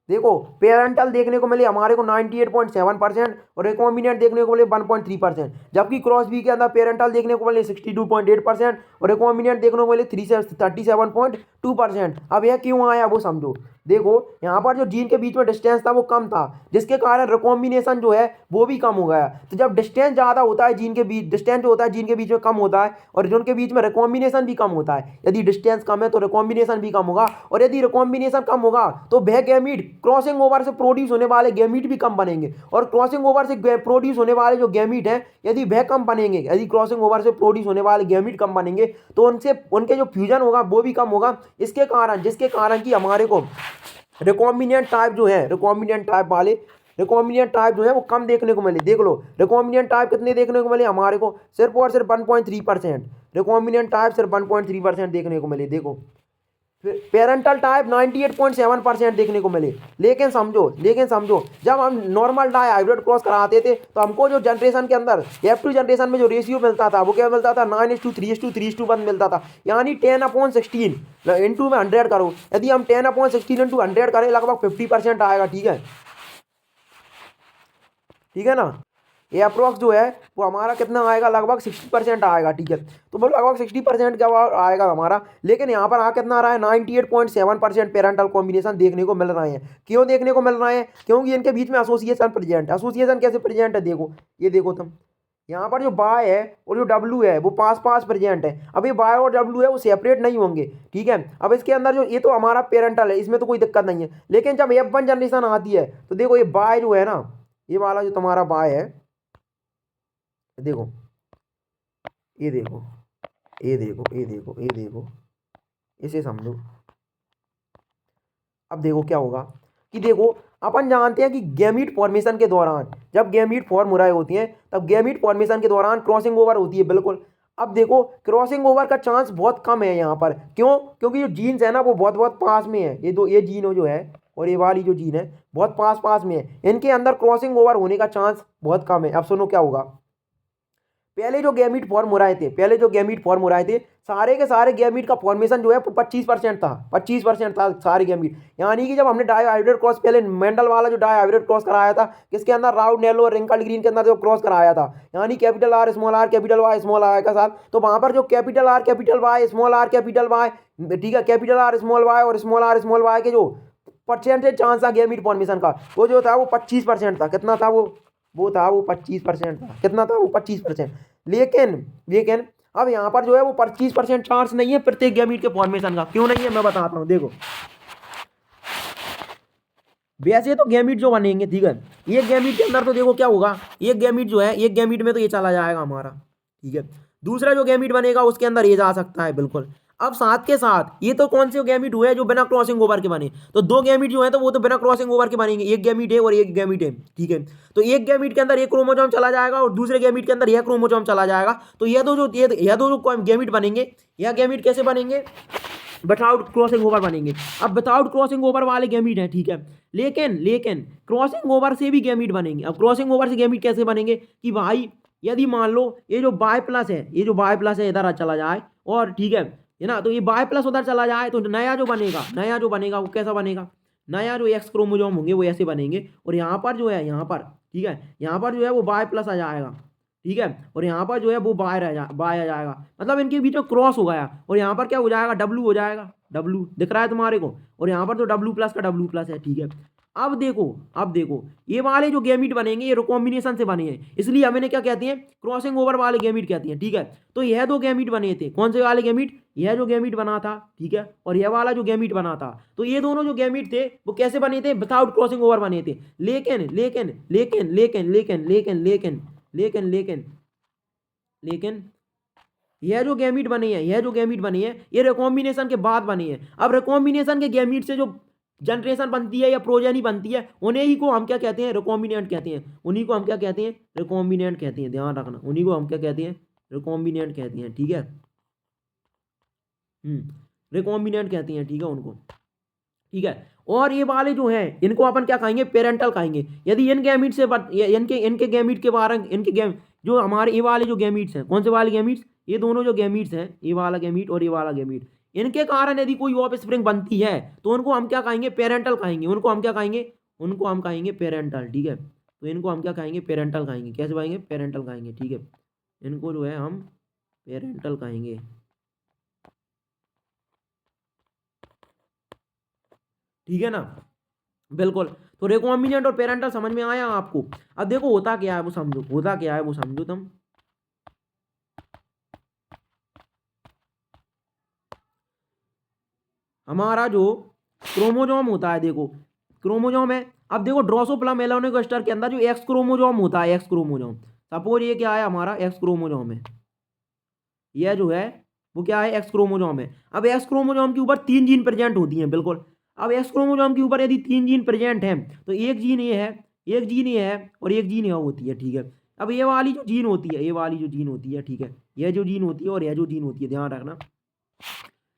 देखो पेरेंटल देखने को मिले हमारे को 98.7% और रिकॉम्बिनेंट देखने को मिले 1.3%, जबकि क्रॉस बी के अंदर पेरेंटल देखने को मिले 62.8% और रिकॉम्बिनेंट देखने को मिले 37.2%। अब यह क्यों आया वो समझो, देखो यहाँ पर जो जीन के बीच में डिस्टेंस था वो कम था, जिसके कारण रिकॉम्बिनेशन जो है वो भी कम हो गया। तो जब डिस्टेंस ज़्यादा होता है जीन के बीच, डिस्टेंस जो होता है जीन के बीच में कम होता है, और जिनके बीच में रिकॉम्बिनेशन भी कम होता है। यदि डिस्टेंस कम है तो रिकॉम्बिनेशन भी कम होगा, और यदि रिकॉम्बिनेशन कम होगा तो वह गैमीट क्रॉसिंग ओवर से प्रोड्यूस होने वाले गैमीट भी कम बनेंगे, और क्रॉसिंग ओवर से प्रोड्यूस होने वाले जो गैमीट हैं यदि वह कम बनेंगे, यदि क्रॉसिंग ओवर से प्रोड्यूस होने वाले गैमीट कम बनेंगे तो उनसे उनके जो फ्यूजन होगा वो भी कम होगा। इसके कारण, जिसके कारण कि हमारे को रिकॉम्बिनेंट टाइप जो है, रिकॉम्बिनेंट टाइप वाले, रिकॉम्बिनेंट टाइप जो है वो कम देखने को मिले। देख लो रिकॉम्बिनेंट टाइप कितने देखने को मिले हमारे को, सिर्फ और सिर्फ 1.3%। रिकॉम्बिनेंट टाइप सिर्फ 1.3% देखने को मिले। देखो फिर पेरेंटल टाइप 98.7% देखने को मिले। लेकिन समझो जब हम नॉर्मल डाई हाइब्रिड क्रॉस कराते थे तो हमको जो जनरेशन के अंदर F2 जनरेशन में जो रेशियो मिलता था वो क्या मिलता था, 9:3:3:1 मिलता था, यानी 10/16 इंटू में 100 करो। यदि हम 10/16 इंटू 100 करें लगभग 50% आएगा। ठीक है, ठीक है ना। ये अप्रोक्स जो है वो हमारा कितना आएगा, लगभग 60% आएगा। ठीक है, तो वो लगभग 60% का आएगा हमारा। लेकिन यहाँ पर कितना आ रहा है, 98.7% पेरेंटल कॉम्बिनेशन देखने को मिल रहे हैं। क्यों देखने को मिल रहे हैं, क्योंकि इनके बीच में एसोसिएशन प्रेजेंट है। एसोसिएशन कैसे प्रेजेंट है, देखो ये देखो तुम, यहाँ पर जो बाय है और जो डब्लू है वो पास पास प्रेजेंट है। अब ये बाय और डब्लू है वो सेपरेट नहीं होंगे। ठीक है, अब इसके अंदर जो ये तो हमारा पेरेंटल है, इसमें तो कोई दिक्कत नहीं है। लेकिन जब F1 जनरेशन आती है तो देखो ये बाय जो है ना, ये वाला जो तुम्हारा बाय है, देखो ये देखो, ये देखो, ये देखो, ये देखो, इसे समझो। अब देखो क्या होगा कि देखो अपन जानते हैं कि गैमीट फॉर्मेशन के दौरान, जब गैमीट फॉर्म हो रहे होती हैं तब गैमीट फॉर्मेशन के दौरान क्रॉसिंग ओवर होती है, बिल्कुल। अब देखो क्रॉसिंग ओवर का चांस बहुत कम है यहाँ पर। क्यों, क्योंकि जो जीन्स है ना वो बहुत बहुत पास में है। ये दो, ये जीन जो है और ये वाली जो जीन है बहुत पास पास में है, इनके अंदर क्रॉसिंग ओवर होने का चांस बहुत कम है। अब सुनो क्या होगा, पहले जो गैमीट फॉर्म हो रहे थे, पहले जो गैमीट फॉर्म हो रहे थे सारे के सारे गैमीट का फॉर्मेशन जो है 25% था, 25% था सारे गैमीट। यानी कि जब हमने डाई हाइब्रिड क्रॉस, पहले मेंडल वाला जो डाई हाइब्रिड क्रॉस कराया था, किसके अंदर, राउंड नेलो और रिंकल्ड ग्रीन के अंदर जो क्रॉस कराया था, यानी capital R small r capital Y small r का साथ, तो वहां पर जो capital R capital Y small r capital Y, ठीक है, कैपिटल आर स्मॉल वाई और स्मॉल वाई के जो परसेंटेज चांस था गैमीट फॉर्मेशन का, वो जो था वो 25% था। कितना था वो था वो 25% था। कितना था वो, 25%। लेकिन लेकिन अब यहाँ पर जो है वो 25% चांस नहीं है प्रत्येक गैमीट के फॉर्मेशन का। क्यों नहीं है, मैं बताता हूँ। देखो वैसे तो गैमीट जो बनेंगे, ठीक है, एक गैमीट के अंदर तो देखो क्या होगा, एक गैमीट जो है, एक गैमीट में तो ये चला जाएगा हमारा। ठीक है, दूसरा जो गैमीट बनेगा उसके अंदर ये जा सकता है, बिल्कुल। अब साथ के साथ ये तो कौन से गैमीट हुए जो बिना क्रॉसिंग ओवर के बने, तो दो गैमीट जो है तो वो तो बिना क्रॉसिंग ओवर के बनेंगे, एक गैमीट है और एक गैमीट है। ठीक है, तो एक गैमीट के अंदर एक क्रोमोसोम चला जाएगा और दूसरे गैमीट के अंदर यह क्रोमोसोम चला जाएगा। तो ये दो जो गैमीट बनेंगे, यह गैमीट कैसे बनेंगे, विदाउट क्रॉसिंग ओवर बनेंगे। अब विदाउट क्रॉसिंग ओवर वाले गैमीट हैं, ठीक है। लेकिन क्रॉसिंग ओवर से भी गैमीट बनेंगे। अब क्रॉसिंग ओवर से गैमीट कैसे बनेंगे कि भाई, यदि मान लो ये जो बाय प्लस है, ये जो बाय प्लस है इधर चला जाए, और ठीक है ना, तो ये बाय प्लस उधर चला जाए, तो नया जो बनेगा वो कैसा बनेगा, नया जो एक्स क्रोमोजोम होंगे वो ऐसे बनेंगे। और यहाँ पर जो है, यहाँ पर, ठीक है, यहाँ पर जो है वो बाय प्लस आ जाएगा। ठीक है, और यहाँ पर जो है वो बाय आ जाएगा, मतलब इनके बीच में क्रॉस हो गया। और यहाँ पर क्या हो जाएगा, डब्लू हो जाएगा। डब्लू दिख रहा है तुम्हारे को, और यहाँ पर तो डब्लू प्लस का डब्लू प्लस है। ठीक है, अब देखो ये वाले जो गैमीट बनेंगे ये रिकॉम्बिनेशन से बने हैं, इसलिए हम इन्हें क्या कहते हैं, क्रॉसिंग ओवर वाले गैमीट कहते हैं। ठीक है, तो यह दो गैमीट बने थे, कौन से वाले गैमीट, यह जो गैमीट बना था, ठीक है, और यह वाला जो गैमीट बना था, तो ये दोनों जो गैमीट थे वो कैसे बने थे, विदाउट क्रॉसिंग ओवर बने थे। लेकिन लेकिन लेकिन लेकिन लेकिन लेकिन लेकिन लेकिन लेकिन लेकिन यह जो गैमीट बनी है ये रिकॉम्बिनेशन के बाद बनी है। अब रिकॉम्बिनेशन के गैमीट से जो जनरेशन बनती है या प्रोजेनी बनती है, उन्हें ही को हम क्या कहते हैं, रिकॉम्बिनेंट कहते हैं। उन्हीं को हम क्या कहते हैं, रिकॉम्बिनेंट कहते हैं, ध्यान रखना, उन्हीं को हम क्या कहते हैं, रिकॉम्बिनेंट कहते हैं। ठीक है, रिकॉम्बिनेंट कहते हैं, ठीक है उनको। ठीक है, और ये वाले जो हैं इनको अपन क्या कहेंगे, पेरेंटल कहेंगे। यदि इन गैमीट से इनके इनके गैमीट के बारे में, इनके गैम जो हमारे ये वाले जो गैमीट्स हैं, कौन से वाले गैमीट्स, ये दोनों जो गैमीट्स हैं, ये वाला गैमीट और ये वाला गैमीट, इनके कारण यदि कोई ऑफ स्प्रिंग बनती है तो उनको हम क्या कहेंगे, पेरेंटल कहेंगे। उनको हम क्या कहेंगे, उनको हम कहेंगे पेरेंटल। ठीक है, तो इनको हम क्या कहेंगे, पेरेंटल कहेंगे। कैसे कहेंगे, पेरेंटल कहेंगे। ठीक है, इनको जो है हम पेरेंटल कहेंगे। ठीक है ना, बिल्कुल। तो रिकॉम्बिनेंट और पेरेंटल समझ में आया आपको। अब देखो होता क्या है वो समझो, होता क्या है वो समझो तुम। हमारा जो क्रोमोजोम होता है, देखो क्रोमोजोम है। अब देखो ड्रोसोप्ला मेलानोगास्टर के अंदर जो एक्स क्रोमोजोम होता है, एक्स क्रोमोजोम, सपोज ये क्या है, हमारा एक्स क्रोमोजोम है, यह जो है वो क्या है, एक्स क्रोमोजोम है। अब एक्स क्रोमोजोम के ऊपर 3 जीन प्रेजेंट होती हैं, बिल्कुल। अब एक्स क्रोमोजोम के ऊपर यदि 3 जीन प्रेजेंट हैं तो एक जीन ये है, एक जीन ये है और एक जीन यह होती है, ठीक है। अब ये वाली जो जीन होती है, ये वाली जो जीन होती है, ठीक है, यह जो जीन होती है और यह जो जीन होती है, ध्यान रखना,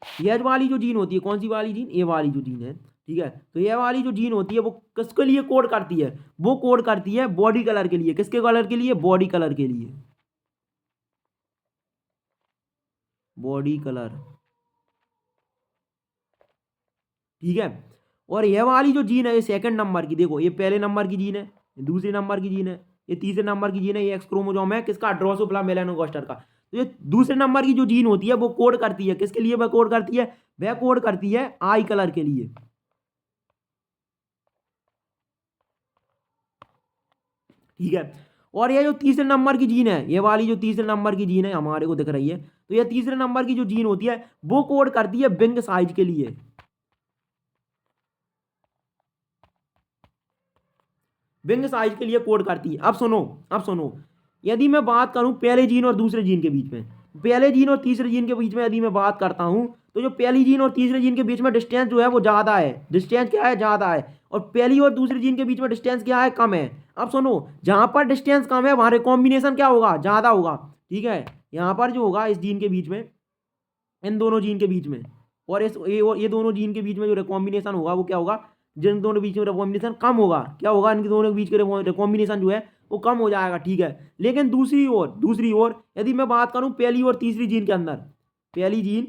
यह वाली जो जीन होती है, कौन सी वाली जीन, ये वाली जो जीन है, ठीक है। तो यह वाली जो जीन होती है वो किसके लिए कोड करती है, वो कोड करती है बॉडी कलर के लिए। किसके कलर के लिए, बॉडी कलर के लिए, बॉडी कलर, ठीक है। और यह वाली जो जीन है ये सेकंड नंबर की, देखो ये पहले नंबर की जीन है, ये दूसरे नंबर की जीन है, ये तीसरे नंबर की जीन है, ये एक्स क्रोमोसोम है किसका, ड्रोसोप्ला मेलानोगास्टर का। तो ये दूसरे नंबर की जो जीन होती है वो कोड करती है किसके लिए, वह कोड करती है, वह कोड करती है आई कलर के लिए, ठीक है। और ये जो तीसरे नंबर की जीन है, ये वाली जो तीसरे नंबर की जीन है हमारे को दिख रही है, तो ये तीसरे नंबर की जो जीन होती है वो कोड करती है विंग साइज के लिए, विंग साइज के लिए कोड करती है। अब सुनो, अब सुनो, यदि मैं बात करूं पहले जीन और दूसरे जीन के बीच में, पहले जीन और तीसरे जीन के बीच में यदि मैं बात करता हूं, तो जो पहली जीन और तीसरे जीन के बीच में डिस्टेंस जो है वो ज़्यादा है, डिस्टेंस क्या है, ज़्यादा है। और पहली और दूसरे जीन के बीच में डिस्टेंस क्या है, कम है। अब सुनो, जहां पर डिस्टेंस कम है वहां रिकॉम्बिनेशन क्या होगा, ज़्यादा होगा, ठीक है। यहाँ पर जो होगा इस जीन के बीच में, इन दोनों जीन के बीच में और ये दोनों जीन के बीच में जो रिकॉम्बिनेशन होगा वो क्या होगा, जिन दोनों बीच में रिकॉम्बिनेशन कम होगा, क्या होगा, इनके दोनों के बीच के रिकॉम्बिनेशन जो है वो कम हो जाएगा, ठीक है। लेकिन दूसरी ओर यदि मैं बात करूं पहली और तीसरी जीन के अंदर, पहली जीन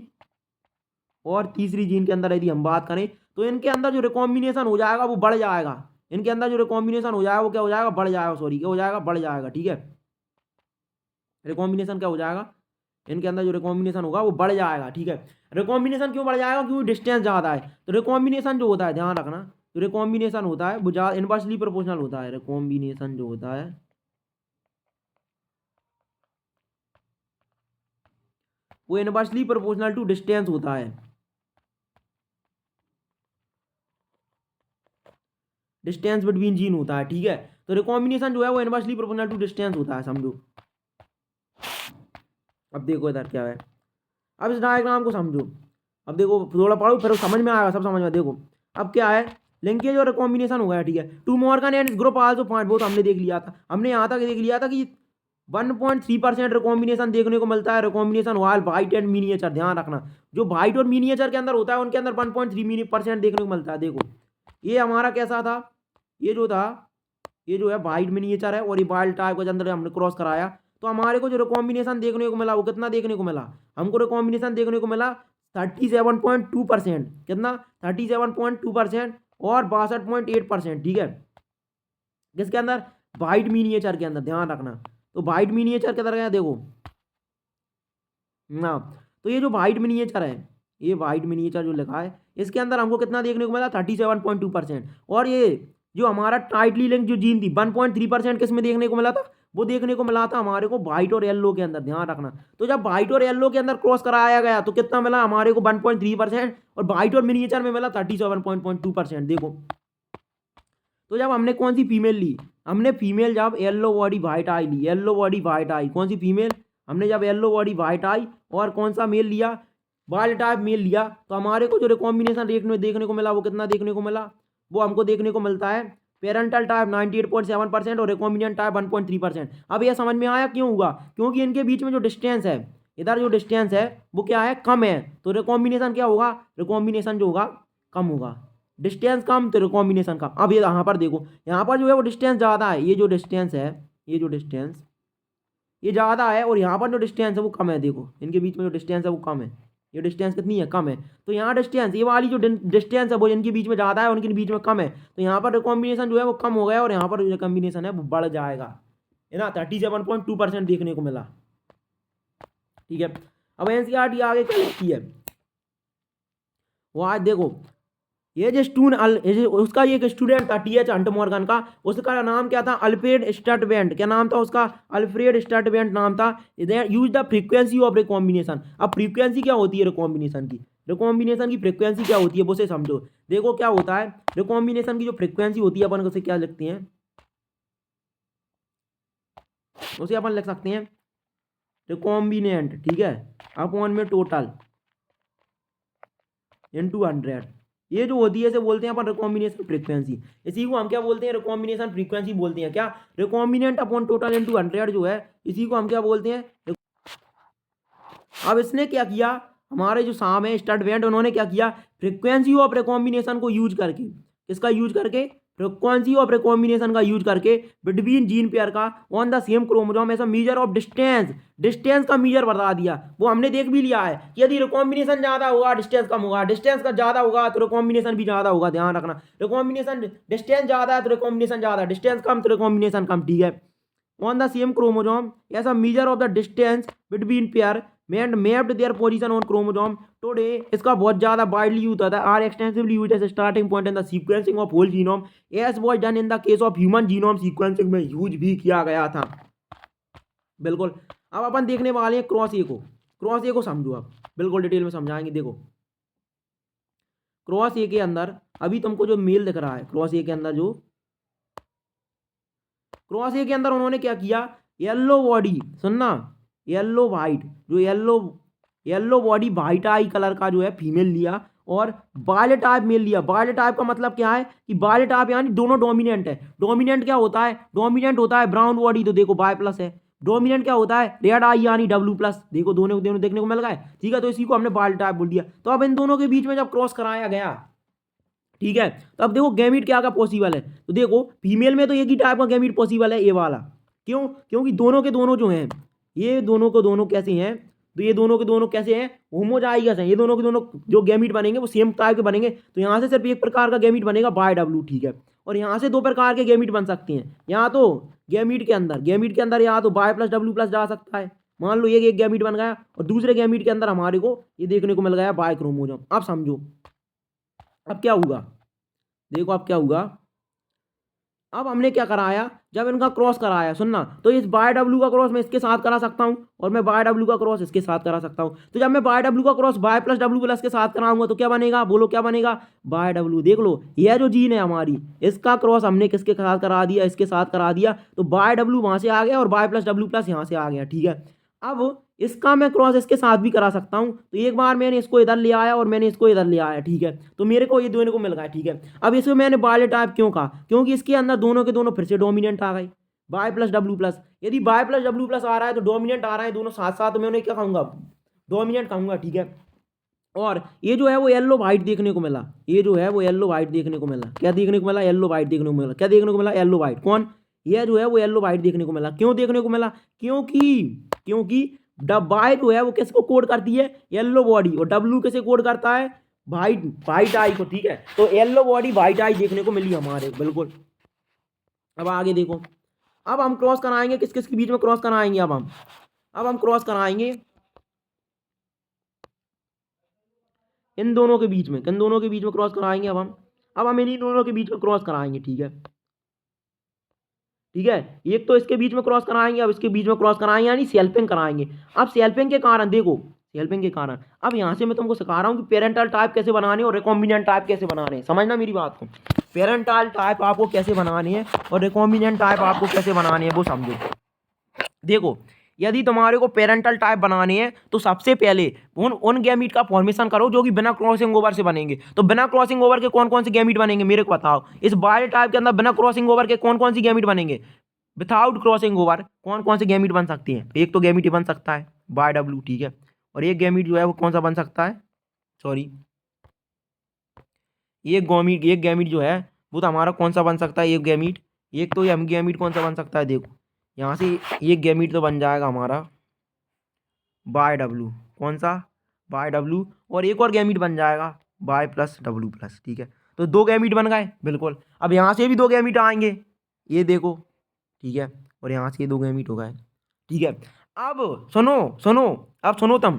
और तीसरी जीन के अंदर यदि हम बात करें तो इनके अंदर जो रिकॉम्बिनेशन हो जाएगा वो बढ़ जाएगा, इनके अंदर जो रिकॉम्बिनेशन हो जाएगा वो क्या हो जाएगा, बढ़ जाएगा, सॉरी क्या हो जाएगा, बढ़ जाएगा, ठीक है। रिकॉम्बिनेशन क्या हो जाएगा, इनके अंदर जो रिकॉम्बिनेशन होगा वो बढ़ जाएगा, ठीक है। रिकॉम्बिनेशन क्यों बढ़ जाएगा, क्योंकि डिस्टेंस ज़्यादा है। तो रिकॉम्बिनेशन जो होता है, ध्यान रखना, जो रिकॉम्बिनेशन होता है वो ज़्यादा इनवर्सली प्रोपोर्शनल होता है, रिकॉम्बिनेशन जो होता है वो इनवर्सली प्रोपोर्शनल टू डिस्टेंस होता है, डिस्टेंस बिटवीन जीन होता है, ठीक है। तो रिकॉम्बिनेशन जो है वो इनवर्सली प्रोपोर्शनल टू डिस्टेंस होता है, समझो। अब देखो इधर क्या है, अब इस डायग्राम को समझो। अब देखो थोड़ा पढ़ो फिर समझ में आएगा, सब समझ में। देखो अब क्या है, लिंकेज और कॉम्बिनेशन हो गया, ठीक है। To Morgan and group also find, वो तो हमने देख लिया था, हमने यहाँ तक देख लिया था कि 1.3% रिकॉम्बिनेशन देखने को मिलता है, recombination while white and miniature, ध्यान रखना, जो वाइट और मिनिएचर के अंदर होता है उनके अंदर 1.3% देखने को मिलता है। देखो ये हमारा कैसा था, ये जो था, ये जो है वाइट मिनिएचर है और ये वाइल्ड टाइप के अंदर हमने क्रॉस कराया, तो हमारे को जो रिकॉम्बिनेशन देखने को मिला वो कितना देखने को मिला, हमको रिकॉम्बिनेशन देखने को मिला 37.2%, कितना, 37.2% और 62.8%, ठीक है। किसके अंदर, वाइट मिनिएचर के अंदर, ध्यान रखना। तो वाइट मिनिएचर के अंदर गया, देखो ना, तो ये जो वाइट मिनिएचर है, ये वाइट मिनिएचर जो लिखा है इसके अंदर हमको कितना देखने को मिला, 37.2%। और ये जो हमारा टाइटली लिंक जो जीन थी 1.3% किस में देखने को मिला था, वो देखने को मिला था हमारे को व्हाइट और येलो के अंदर, ध्यान रखना। तो जब व्हाइट और येलो के अंदर क्रॉस कराया गया तो कितना मिला हमारे को, 1.3%, और व्हाइट और मिनिएचर में मिला 37.2%, देखो। तो जब हमने कौन सी फीमेल ली, हमने फीमेल जब येलो बॉडी व्हाइट आई ली, येलो बॉडी व्हाइट आई, कौन सी फीमेल, हमने जब येलो बॉडी व्हाइट आई और कौन सा मेल लिया, वाइल्ड टाइप मेल लिया, तो हमारे को जो रिकॉम्बिनेशन देखने को मिला वो कितना देखने को मिला, वो हमको देखने को मिलता है पेरेंटल टाइप 98.7% और रिकॉम्बिनेंट टाइप 1.3%। अब यह समझ में आया क्यों हुआ, क्योंकि इनके बीच में जो डिस्टेंस है, इधर जो डिस्टेंस है वो क्या है, कम है, तो रिकॉम्बिनेशन क्या होगा, रिकॉम्बिनेशन जो होगा कम होगा, डिस्टेंस कम तो रिकॉम्बिनेशन कम। अब ये यहाँ पर देखो, यहाँ पर जो है वो डिस्टेंस ज़्यादा है, ये जो डिस्टेंस है, ये जो डिस्टेंस ये ज़्यादा है और यहाँ पर जो डिस्टेंस है वो कम है, देखो इनके बीच में जो डिस्टेंस है वो कम है, ये डिस्टेंस कितनी है, कम है। तो यहाँ डिस्टेंस, ये वाली जो डिस्टेंस है वो इनके बीच में ज़्यादा है, उनके बीच में कम है, तो यहाँ पर रिकॉम्बिनेशन जो है वो कम हो गया और यहाँ पर जो कॉम्बिनेशन है वो बढ़ जाएगा, है ना, 37.2% देखने को मिला, ठीक है। अब एनसीईआरटी आगे क्या लिखती है, वो आज देखो, ये जो उसका एक स्टूडेंट था टीएच हंट मॉर्गन का, उसका नाम क्या था, अल्फ्रेड स्टटवेंट। क्या नाम था उसका, अल्फ्रेड स्टटवेंट नाम था। Use the frequency of recombination. अब फ्रीक्वेंसी क्या होती है रिकॉम्बिनेशन की, रिकॉम्बिनेशन की फ्रीक्वेंसी क्या होती है वो से समझो। देखो क्या होता है, रिकॉम्बिनेशन की जो फ्रीक्वेंसी होती है अपन उसे क्या लिखते हैं, उसे अपन लिख सकते हैं रिकॉम्बिनेंट, ठीक है, अपॉन में टोटल इनटू 100। ये जो होती है इसे बोलते हैं अपन रिकॉम्बिनेशन फ्रीक्वेंसी। इसी को हम क्या बोलते हैं, रिकॉम्बिनेशन फ्रीक्वेंसी बोलते हैं। क्या, रिकॉम्बिनेंट अपॉन टोटल इनटू 100 जो है, इसी को हम क्या बोलते हैं। अब इसने क्या किया, हमारे जो साम है स्टडवेंट, उन्होंने क्या किया, फ्रीक्वेंसी ऑफ रिकॉम्बिनेशन को यूज करके, किसका यूज करके, फ्रीक्वेंसी ऑफ रिकॉम्बिनेशन का यूज करके बिटवीन जीन पेयर का ऑन द सेम क्रोमोसोम ऐसा मीजर ऑफ डिस्टेंस, डिस्टेंस का मीजर बता दिया। वो हमने देख भी लिया है कि यदि रिकॉम्बिनेशन ज्यादा होगा डिस्टेंस कम होगा, डिस्टेंस का ज्यादा होगा तो रिकॉम्बिनेशन भी ज्यादा होगा, ध्यान रखना। रिकॉम्बिनेशन डिस्टेंस ज्यादा है तो रिकॉम्बिनेशन ज्यादा, डिस्टेंस कम तो रिकॉम्बिनेशन कम, ठीक है। ऑन द सेम क्रोमोसोम ऐसा measure of the distance between pair and mapped their position on chromosome today। इसका बहुत ज्यादा वाइडली यूज होता है, are extensively use as starting point in the sequencing of whole genome as was done in the case of human genome sequencing में use भी किया गया था, बिल्कुल। अब अपन देखने वाले हैं क्रॉस ए को, क्रॉस ए को समझो आप, बिल्कुल डिटेल में समझाएंगे। देखो क्रॉस ए के अंदर अभी तुमको जो मेल दिख रहा है, क्रॉस ए के अंदर जो, क्रॉस ए के अंदर उन्होंने क्या किया, येलो बॉडी, सुनना, येलो वाइट, जो येलो बॉडी वाइट आई कलर का जो है फीमेल लिया, और वायलेट टाइप मेल लिया। वायलेट टाइप का मतलब क्या है कि वायलेट टाइप यानी दोनों डोमिनेंट है। डोमिनेंट क्या होता है, डोमिनेंट होता है ब्राउन बॉडी, तो देखो वाई प्लस है। डोमिनेंट क्या होता है, रेड आई यानी डब्ल्यू प्लस, देखो दोनों दोनों देखने को मिल गए, ठीक है। तो इसी को हमने वायलेट टाइप बोल दिया। तो अब इन दोनों के बीच में जब क्रॉस कराया गया, ठीक है, तो अब देखो गैमीट क्या क्या पॉसिबल है। तो देखो फीमेल में तो एक ही टाइप का गैमीट पॉसिबल है, ये वाला। क्यों, क्योंकि दोनों के दोनों जो हैं, ये दोनों को दोनों कैसे हैं, तो ये दोनों के दोनों कैसे हैं, होमोजाइगस हैं। ये दोनों के दोनों जो गैमीट बनेंगे वो सेम टाइप के बनेंगे। तो यहाँ से सिर्फ एक प्रकार का गैमीट बनेगा बाय डब्ल्यू, ठीक है। और यहाँ से दो प्रकार के गैमीट बन सकते हैं। यहाँ तो गैमीट के अंदर यहाँ तो बाय प्लस डब्ल्यू प्लस जा सकता है। मान लो एक गैमीट बन गया और दूसरे गैमीट के अंदर हमारे को ये देखने को मिल गया बाय क्रोमोसोम। अब समझो अब क्या होगा, देखो अब क्या होगा। अब हमने क्या कराया, जब इनका क्रॉस कराया, सुनना, तो इस बाय डब्ल्यू का क्रॉस मैं इसके साथ करा सकता हूं, और मैं बाय डब्ल्यू का क्रॉस इसके साथ करा सकता हूं। तो जब मैं बाय डब्ल्यू का cross bye plus W plus के साथ कराऊंगा तो क्या बनेगा, बोलो क्या बनेगा, बाय डब्ल्यू। देख लो यह जो जीन है हमारी, इसका क्रॉस हमने किसके साथ करा दिया, इसके साथ करा दिया, तो बाय डब्ल्यू वहां से आ गया और बाय प्लस डब्ल्यू प्लस यहां से आ गया, ठीक है। अब इसका मैं क्रॉस इसके साथ भी करा सकता हूं। तो एक बार मैंने इसको इधर ले आया और मैंने इसको इधर ले आया, ठीक है, तो मेरे को ये दोनों को मिल गया, ठीक है। अब इसमें मैंने बाय टाइप क्यों कहा, क्योंकि इसके अंदर दोनों के दोनों फिर से डोमिनेंट आ गए, बाय प्लस डब्ल्यू प्लस। यदि बाय प्लस डब्ल्यू प्लस आ रहा है तो डोमिनेंट आ रहा है दोनों साथ साथ, तो मैं उन्हें क्या कहूंगा, डोमिनेंट कहूंगा, ठीक है। और ये जो है वो येलो वाइट देखने को मिला, ये जो है वो येलो वाइट देखने को मिला। क्या देखने को मिला, येलो वाइट देखने को मिला। क्या देखने को मिला, येलो वाइट। कौन, ये जो है वो येलो वाइट देखने को मिला। क्यों देखने को मिला, क्योंकि वाई जो है वो किसको कोड करती है, येलो बॉडी, और डब्ल्यू किसे कोड करता है, वाइट, वाइट आई को, ठीक है। तो येलो बॉडी वाइट आई देखने को मिली हमारे, बिल्कुल। अब आगे देखो, अब हम क्रॉस कराएंगे किस किस के बीच में क्रॉस कराएंगे, अब हम क्रॉस कराएंगे इन दोनों के बीच में, किन दोनों के बीच में क्रॉस कराएंगे, अब हम इन्हीं दोनों के बीच में क्रॉस कराएंगे, ठीक है, ठीक है। एक तो इसके बीच में क्रॉस कराएंगे, अब इसके बीच में क्रॉस कराएंगे, यानी सेल्फिंग कराएंगे। अब सेल्फिंग के कारण देखो, सेल्फिंग के कारण अब यहाँ से मैं तुमको सिखा रहा हूँ कि पेरेंटल टाइप कैसे बनाने और रिकॉम्बिनेंट टाइप कैसे बनाने हैं, समझना मेरी बात को। पेरेंटल टाइप आपको कैसे बनाने हैं और रिकॉम्बिनेंट टाइप आपको कैसे बनाने हैं वो समझो। देखो यदि तुम्हारे को पेरेंटल टाइप बनाने हैं तो सबसे पहले उन गैमीट का फॉर्मेशन करो जो कि बिना क्रॉसिंग ओवर से बनेंगे। तो बिना क्रॉसिंग ओवर के कौन कौन से गैमीट बनेंगे मेरे को बताओ। इस बाय टाइप के अंदर बिना क्रॉसिंग ओवर के कौन कौन सी गैमीट बनेंगे, विथआउट क्रॉसिंग ओवर कौन कौन से गैमीट बन सकती हैं। एक तो गैमीट बन सकता है बाय डब्ल्यू, ठीक है, और एक गैमीट जो है वो कौन सा बन सकता है, सॉरी, एक गैमीट जो है वो तो हमारा कौन सा बन सकता है, एक गैमीट, एक तो ये गैमीट कौन सा बन सकता है, देखो यहाँ से एक गैमीट तो बन जाएगा हमारा बाय डब्ल्यू, कौन सा, बाय डब्ल्यू, और एक और गैमीट बन जाएगा बाय प्लस डब्ल्यू प्लस, ठीक है। तो दो गैमीट बन गए, बिल्कुल। अब यहाँ से भी दो गैमीट आएंगे, ये देखो, ठीक है, और यहाँ से ये दो गैमीट हो गए, ठीक है। अब सुनो सुनो, अब सुनो तुम,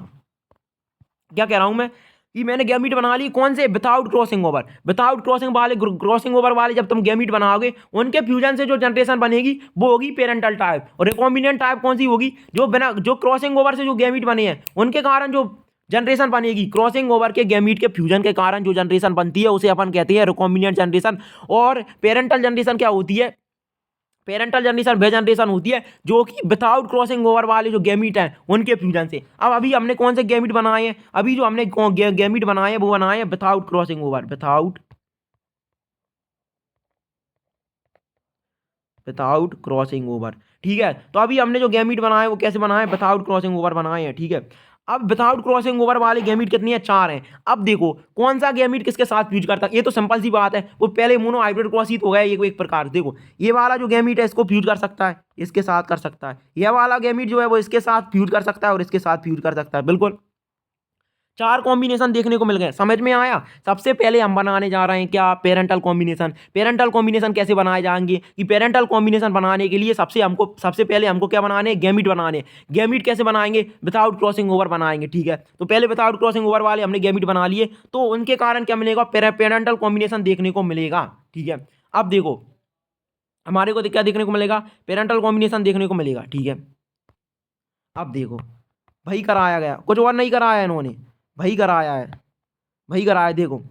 क्या कह रहा हूँ मैं कि मैंने गैमीट बना ली कौन से, without crossing over. Without crossing over वाले जब तुम गैमीट बनाओगे उनके फ्यूजन से जो जनरेशन बनेगी वो होगी पेरेंटल टाइप। और रिकॉम्बिनेंट टाइप कौन सी होगी, जो क्रॉसिंग ओवर से जो गैमीट बने हैं उनके कारण जो जनरेशन बनेगी, क्रॉसिंग ओवर के गैमीट के फ्यूजन के कारण जो जनरेशन बनती है उसे अपन कहते हैं रिकॉम्बिनेंट जनरेशन। और पेरेंटल जनरेशन क्या होती है, पेरेंटल जनरेशन वह जनरेशन होती है जो कि विदाउट क्रॉसिंग ओवर वाले जो गैमीट हैं उनके फ्यूजन से। अब अभी हमने कौन से गैमीट बनाए हैं, अभी जो हमने गैमीट बनाए हैं वो बनाए हैं without crossing over, without crossing over. ठीक है, तो अभी हमने जो गैमीट बनाए वो कैसे बनाए, विदाउट क्रॉसिंग ओवर बनाए हैं। ठीक है, अब विदाउट क्रॉसिंग ओवर वाले गैमीट कितनी है, 4 हैं। अब देखो कौन सा गैमीट किसके साथ फ्यूज करता है, ये तो सिंपल सी बात है, वो पहले मोनो हाइब्रिड क्रॉस ही तो हो गया ये एक प्रकार। देखो ये वाला जो गैमीट है इसको फ्यूज कर सकता है, इसके साथ कर सकता है, ये वाला गैमीट जो है वो इसके साथ फ्यूज कर सकता है और इसके साथ फ्यूज कर सकता है। बिल्कुल 4 कॉम्बिनेशन देखने को मिल गए, समझ में आया। सबसे पहले हम बनाने जा रहे हैं क्या, पेरेंटल कॉम्बिनेशन। पेरेंटल कॉम्बिनेशन कैसे बनाए जाएंगे कि पेरेंटल कॉम्बिनेशन बनाने के लिए सबसे पहले हमको क्या बनाने हैं, गैमीट बनाने। गैमीट कैसे बनाएंगे, विदाउट क्रॉसिंग ओवर बनाएंगे। ठीक है, तो पहले विदाउट क्रॉसिंग ओवर वाले हमने गैमीट बना लिए, तो उनके कारण क्या मिलेगा, पेरेंटल कॉम्बिनेशन देखने को मिलेगा। ठीक है, अब देखो हमारे को क्या देखने को मिलेगा, पेरेंटल कॉम्बिनेशन देखने को मिलेगा। ठीक है, अब देखो भाई कराया गया, कुछ और नहीं कराया इन्होंने, भाई कराया है, भाई कराया। देखो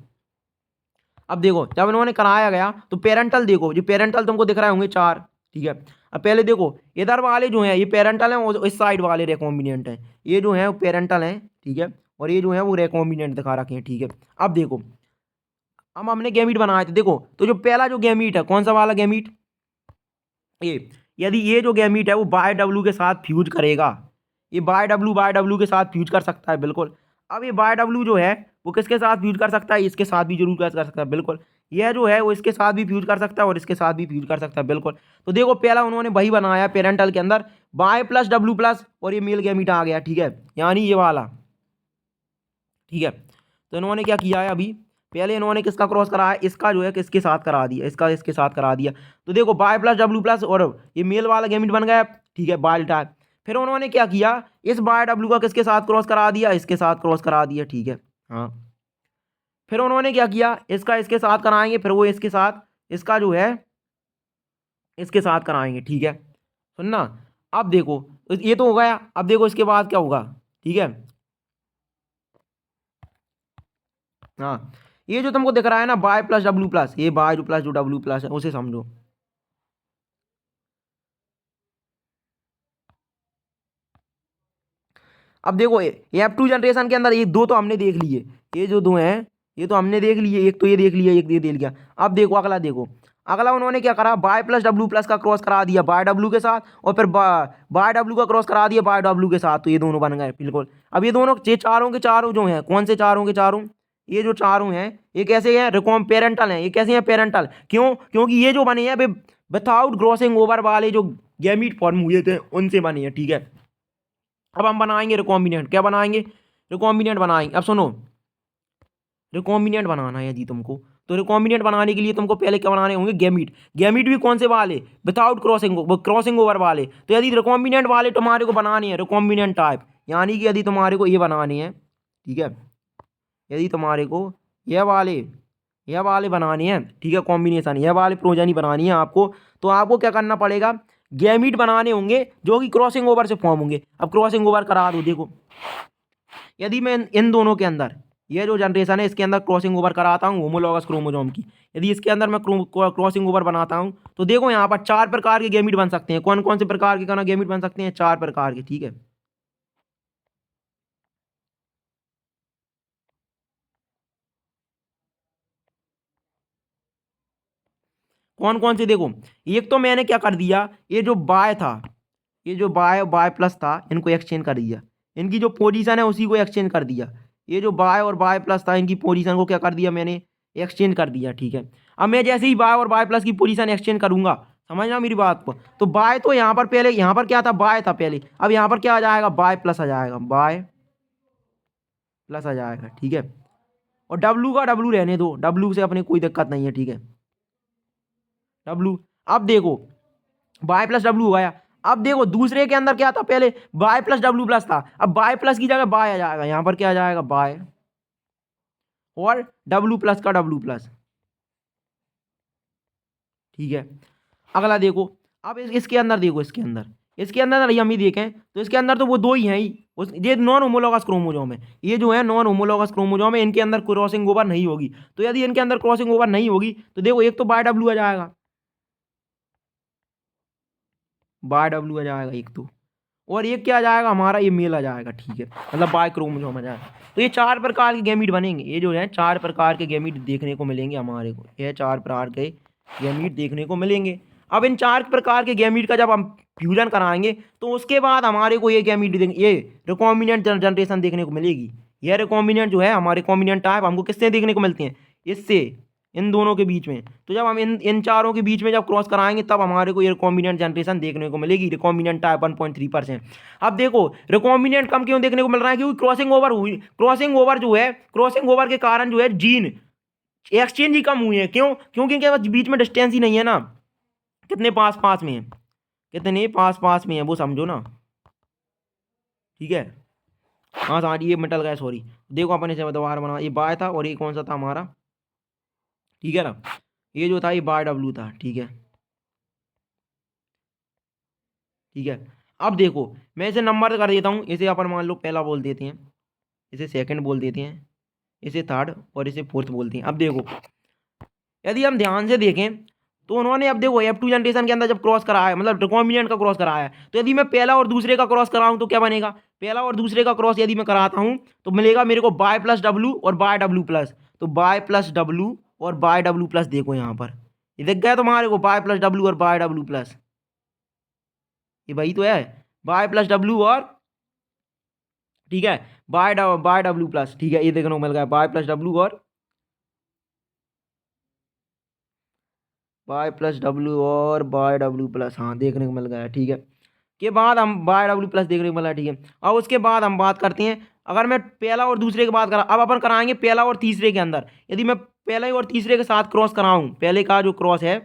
अब देखो जब इन्होंने कराया गया तो पेरेंटल देखो, जो पेरेंटल तुमको दिख रहे होंगे 4। ठीक है, अब पहले देखो इधर वाले जो हैं ये पेरेंटल हैं और इस साइड वाले रेकॉम्बिनेंट हैं, ये जो है वो पेरेंटल हैं। ठीक है, और ये जो है वो रेकॉम्बिनेंट दिखा रखे हैं। ठीक है, अब देखो हम हमने गैमीट बनाए थे, देखो तो जो पहला जो गैमीट है कौन सा वाला गैमीट, ये यदि ये जो गैमीट है वो बाय डब्ल्यू के साथ फ्यूज करेगा, ये बाय डब्ल्यू के साथ फ्यूज कर सकता है। बिल्कुल, अब ये बाय डब्ल्यू जो है वो किसके साथ फ्यूज कर सकता है, इसके साथ भी जरूर कर सकता है। बिल्कुल, यह जो है वो इसके साथ भी फ्यूज कर सकता है और इसके साथ भी फ्यूज कर सकता है। बिल्कुल, तो देखो पहला उन्होंने वही बनाया पेरेंटल के अंदर बाय प्लस डब्ल्यू प्लस और ये मेल गैमीट आ गया। ठीक है, यानी ये वाला। ठीक है, तो इन्होंने क्या किया है, अभी पहले इन्होंने किसका क्रॉस कराया, इसका जो है किसके साथ करा दिया, इसका इसके साथ करा दिया। तो देखो बाय प्लस डब्ल्यू प्लस और ये मेल वाला गैमीट बन गया। ठीक है, बाय टाइप। फिर उन्होंने क्या किया, इस बाय डब्ल्यू का किसके साथ क्रॉस करा दिया, इसके साथ क्रॉस करा दिया। ठीक है, हाँ, फिर उन्होंने क्या किया, इसका इसके साथ कराएंगे, फिर वो इसके साथ इसका जो है इसके साथ कराएंगे। ठीक है, सुनना, अब देखो ये तो हो गया, अब देखो इसके बाद क्या होगा। ठीक है, हाँ, ये जो तुमको दिख रहा है ना बाय प्लस डब्ल्यू प्लस, ये बाय जो प्लस जो डब्ल्यू प्लस है उसे समझो। अब देखो ये F2 जनरेशन के अंदर ये दो तो हमने देख लिए, ये जो दो हैं ये तो हमने देख लिए, एक तो ये देख लिया, एक ये देख लिया। अब देखो अगला, देखो अगला उन्होंने क्या करा, बाय प्लस डब्ल्यू प्लस का क्रॉस करा दिया बाय डब्ल्यू के साथ और फिर बाय डब्ल्यू का क्रॉस करा दिया बाय डब्ल्यू के साथ, तो ये दोनों बन गए। बिल्कुल, अब ये दोनों ये चारों के चारों जो हैं, कौन से चारों के चारों, ये जो चारों हैं ये कैसे हैं, रिकॉम पेरेंटल हैं। ये कैसे हैं, पेरेंटल, क्यों, क्योंकि ये जो बने हैं विदाउट क्रॉसिंग ओवर वाले जो गैमीट फॉर्म हुए थे उनसे बने हैं। ठीक है, अब हम बनाएंगे रिकॉम्बिनेंट, क्या बनाएंगे, रिकॉम्बिनेंट बनाएंगे। अब सुनो, रिकॉम्बिनेंट बनाना है यदि तुमको, तो रिकॉम्बिनेंट बनाने के लिए तुमको पहले क्या बनाने होंगे, गैमीट। गैमीट भी कौन से वाले, विदाउट क्रॉसिंग ओवर वाले। तो यदि रिकॉम्बिनेंट वाले तुम्हारे को बनाने हैं, रिकॉम्बिनेंट टाइप, यानी कि यदि तुम्हारे को ये बनाने हैं, ठीक है, यदि तुम्हारे को यह वाले बनाने हैं, ठीक है, कॉम्बिनेशन यह वाले प्रोजनी बनानी है आपको, तो आपको क्या करना पड़ेगा, गैमीट बनाने होंगे जो कि क्रॉसिंग ओवर से फॉर्म होंगे। अब क्रॉसिंग ओवर करा दो, देखो यदि मैं इन दोनों के अंदर, ये जो जनरेशन है इसके अंदर क्रॉसिंग ओवर कराता हूँ होमोलॉगस क्रोमोसोम की, यदि इसके अंदर मैं क्रॉसिंग ओवर बनाता हूँ तो देखो यहाँ पर 4 प्रकार के गैमीट बन सकते हैं। कौन कौन से प्रकार के गैमीट बन सकते हैं, 4 प्रकार के। ठीक है, कौन कौन से, देखो एक तो मैंने क्या कर दिया, ये जो बाय था, ये जो बाय बाय प्लस था इनको एक्सचेंज कर दिया, इनकी जो पोजीशन है उसी को एक्सचेंज कर दिया। ये जो बाय और बाय प्लस था इनकी पोजीशन को क्या कर दिया मैंने, एक्सचेंज कर दिया। ठीक है, अब मैं जैसे ही बाय और बाय प्लस की पोजीशन एक्सचेंज करूंगा, समझना मेरी बात को, तो बाय तो यहाँ पर पहले, यहाँ पर क्या था, बाय था पहले, अब यहाँ पर क्या आ जाएगा, बाय प्लस आ जाएगा, बाय प्लस आ जाएगा। ठीक है, और डब्लू का डब्लू रहने दो, डब्लू से अपने कोई दिक्कत नहीं है। ठीक है, डब्लू, अब देखो बाय प्लस डब्लू हो गया। अब देखो दूसरे के अंदर क्या था, पहले बाय प्लस डब्लू प्लस था, अब बाय प्लस की जगह बाय आ जाएगा, यहाँ पर क्या आ जाएगा, बाय और डब्ल्यू प्लस का डब्ल्यू प्लस। ठीक है, अगला देखो, अब इसके अंदर देखो, इसके अंदर हम ही देखें तो इसके अंदर तो वो दो ही हैं ही, ये नॉन होमोलॉगस क्रोमोजोम है, ये जो है नॉन होमोलॉगस क्रोमोजोम है, इनके अंदर क्रॉसिंग ओवर नहीं होगी। तो यदि इनके अंदर क्रॉसिंग ओवर नहीं होगी तो देखो एक तो बाय डब्ल्यू आ जाएगा, बाय डब्ल्यू आ जाएगा एक तो, और एक क्या आ जाएगा हमारा, ये मेल आ जाएगा। ठीक है, मतलब बाय क्रोमोजोम आ जाएगा। तो ये 4 प्रकार के गैमीट बनेंगे, ये जो है 4 प्रकार के गैमीट देखने को मिलेंगे हमारे को, ये 4 प्रकार के गैमीट देखने को मिलेंगे। अब इन 4 प्रकार के गैमीट का जब हम फ्यूजन कराएंगे तो उसके बाद हमारे को ये गैमीट ये रिकॉम्बिनेंट जनरेशन देखने को मिलेगी। ये रिकॉम्बिनेंट जो है हमारे कॉम्बिनेंट टाइप हमको किससे देखने को मिलती हैं, इससे, इन दोनों के बीच में। तो जब हम इन चारों के बीच में जब क्रॉस कराएंगे तब हमारे को ये रिकॉम्बिनेंट जनरेशन देखने को मिलेगी, रिकॉम्बिनेंट टाइप 1.3%। अब देखो रिकॉम्बिनेंट कम क्यों देखने को मिल रहा है, क्योंकि क्रॉसिंग ओवर हुई, क्रॉसिंग ओवर जो है, क्रॉसिंग ओवर के कारण जो है जीन एक्सचेंज ही कम हुई है। क्यों, क्योंकि इनके बीच में डिस्टेंस ही नहीं है ना, कितने पास पास में है, कितने पास पास में है वो समझो ना। ठीक है, हाँ सॉरी ये मिटल गया, सॉरी। देखो अपन इसे दोबारा बना, ये बाय था और ये कौन सा था हमारा, ठीक है ना, ये जो था ये बाय डब्ल्यू था। ठीक है, ठीक है। अब देखो मैं इसे नंबर कर देता हूँ, इसे अपन मान लो पहला बोल देते हैं, इसे सेकंड बोल देते हैं, इसे थर्ड और इसे फोर्थ बोलते हैं। अब देखो यदि हम ध्यान से देखें तो उन्होंने, अब देखो F2 जनरेशन के अंदर जब क्रॉस कराया है, मतलब रिकॉम्बिनेंट का क्रॉस कराया है, तो यदि मैं पहला और दूसरे का क्रॉस कराऊं तो क्या बनेगा, पहला और दूसरे का क्रॉस यदि मैं कराता हूं तो मिलेगा मेरे को बाय प्लस डब्ल्यू और बाय डब्ल्यू प्लस। तो बाय प्लस डब्ल्यू और बाय डब्ल्यू प्लस, देखो यहाँ पर ये दिख गया तुम्हारे को, बाय प्लस डब्ल्यू और बाय डब्ल्यू प्लस, ये वही तो है, बाय प्लस डब्ल्यू और, ठीक है, बाय डब्ल्यू प्लस। ठीक है, ये देखने को मिल गया बाय प्लस डब्ल्यू और बाय प्लस डब्ल्यू और बाय डब्ल्यू प्लस, हाँ देखने को मिल गया। ठीक है, के बाद हम बाय डब्ल्यू प्लस देखने को मिला। ठीक है, अब उसके बाद हम बात करते हैं, अगर मैं पहला और दूसरे की बात करा, अब अपन कराएंगे पहला और तीसरे के अंदर, यदि मैं पहले और तीसरे के साथ क्रॉस कराऊं, पहले का जो क्रॉस है,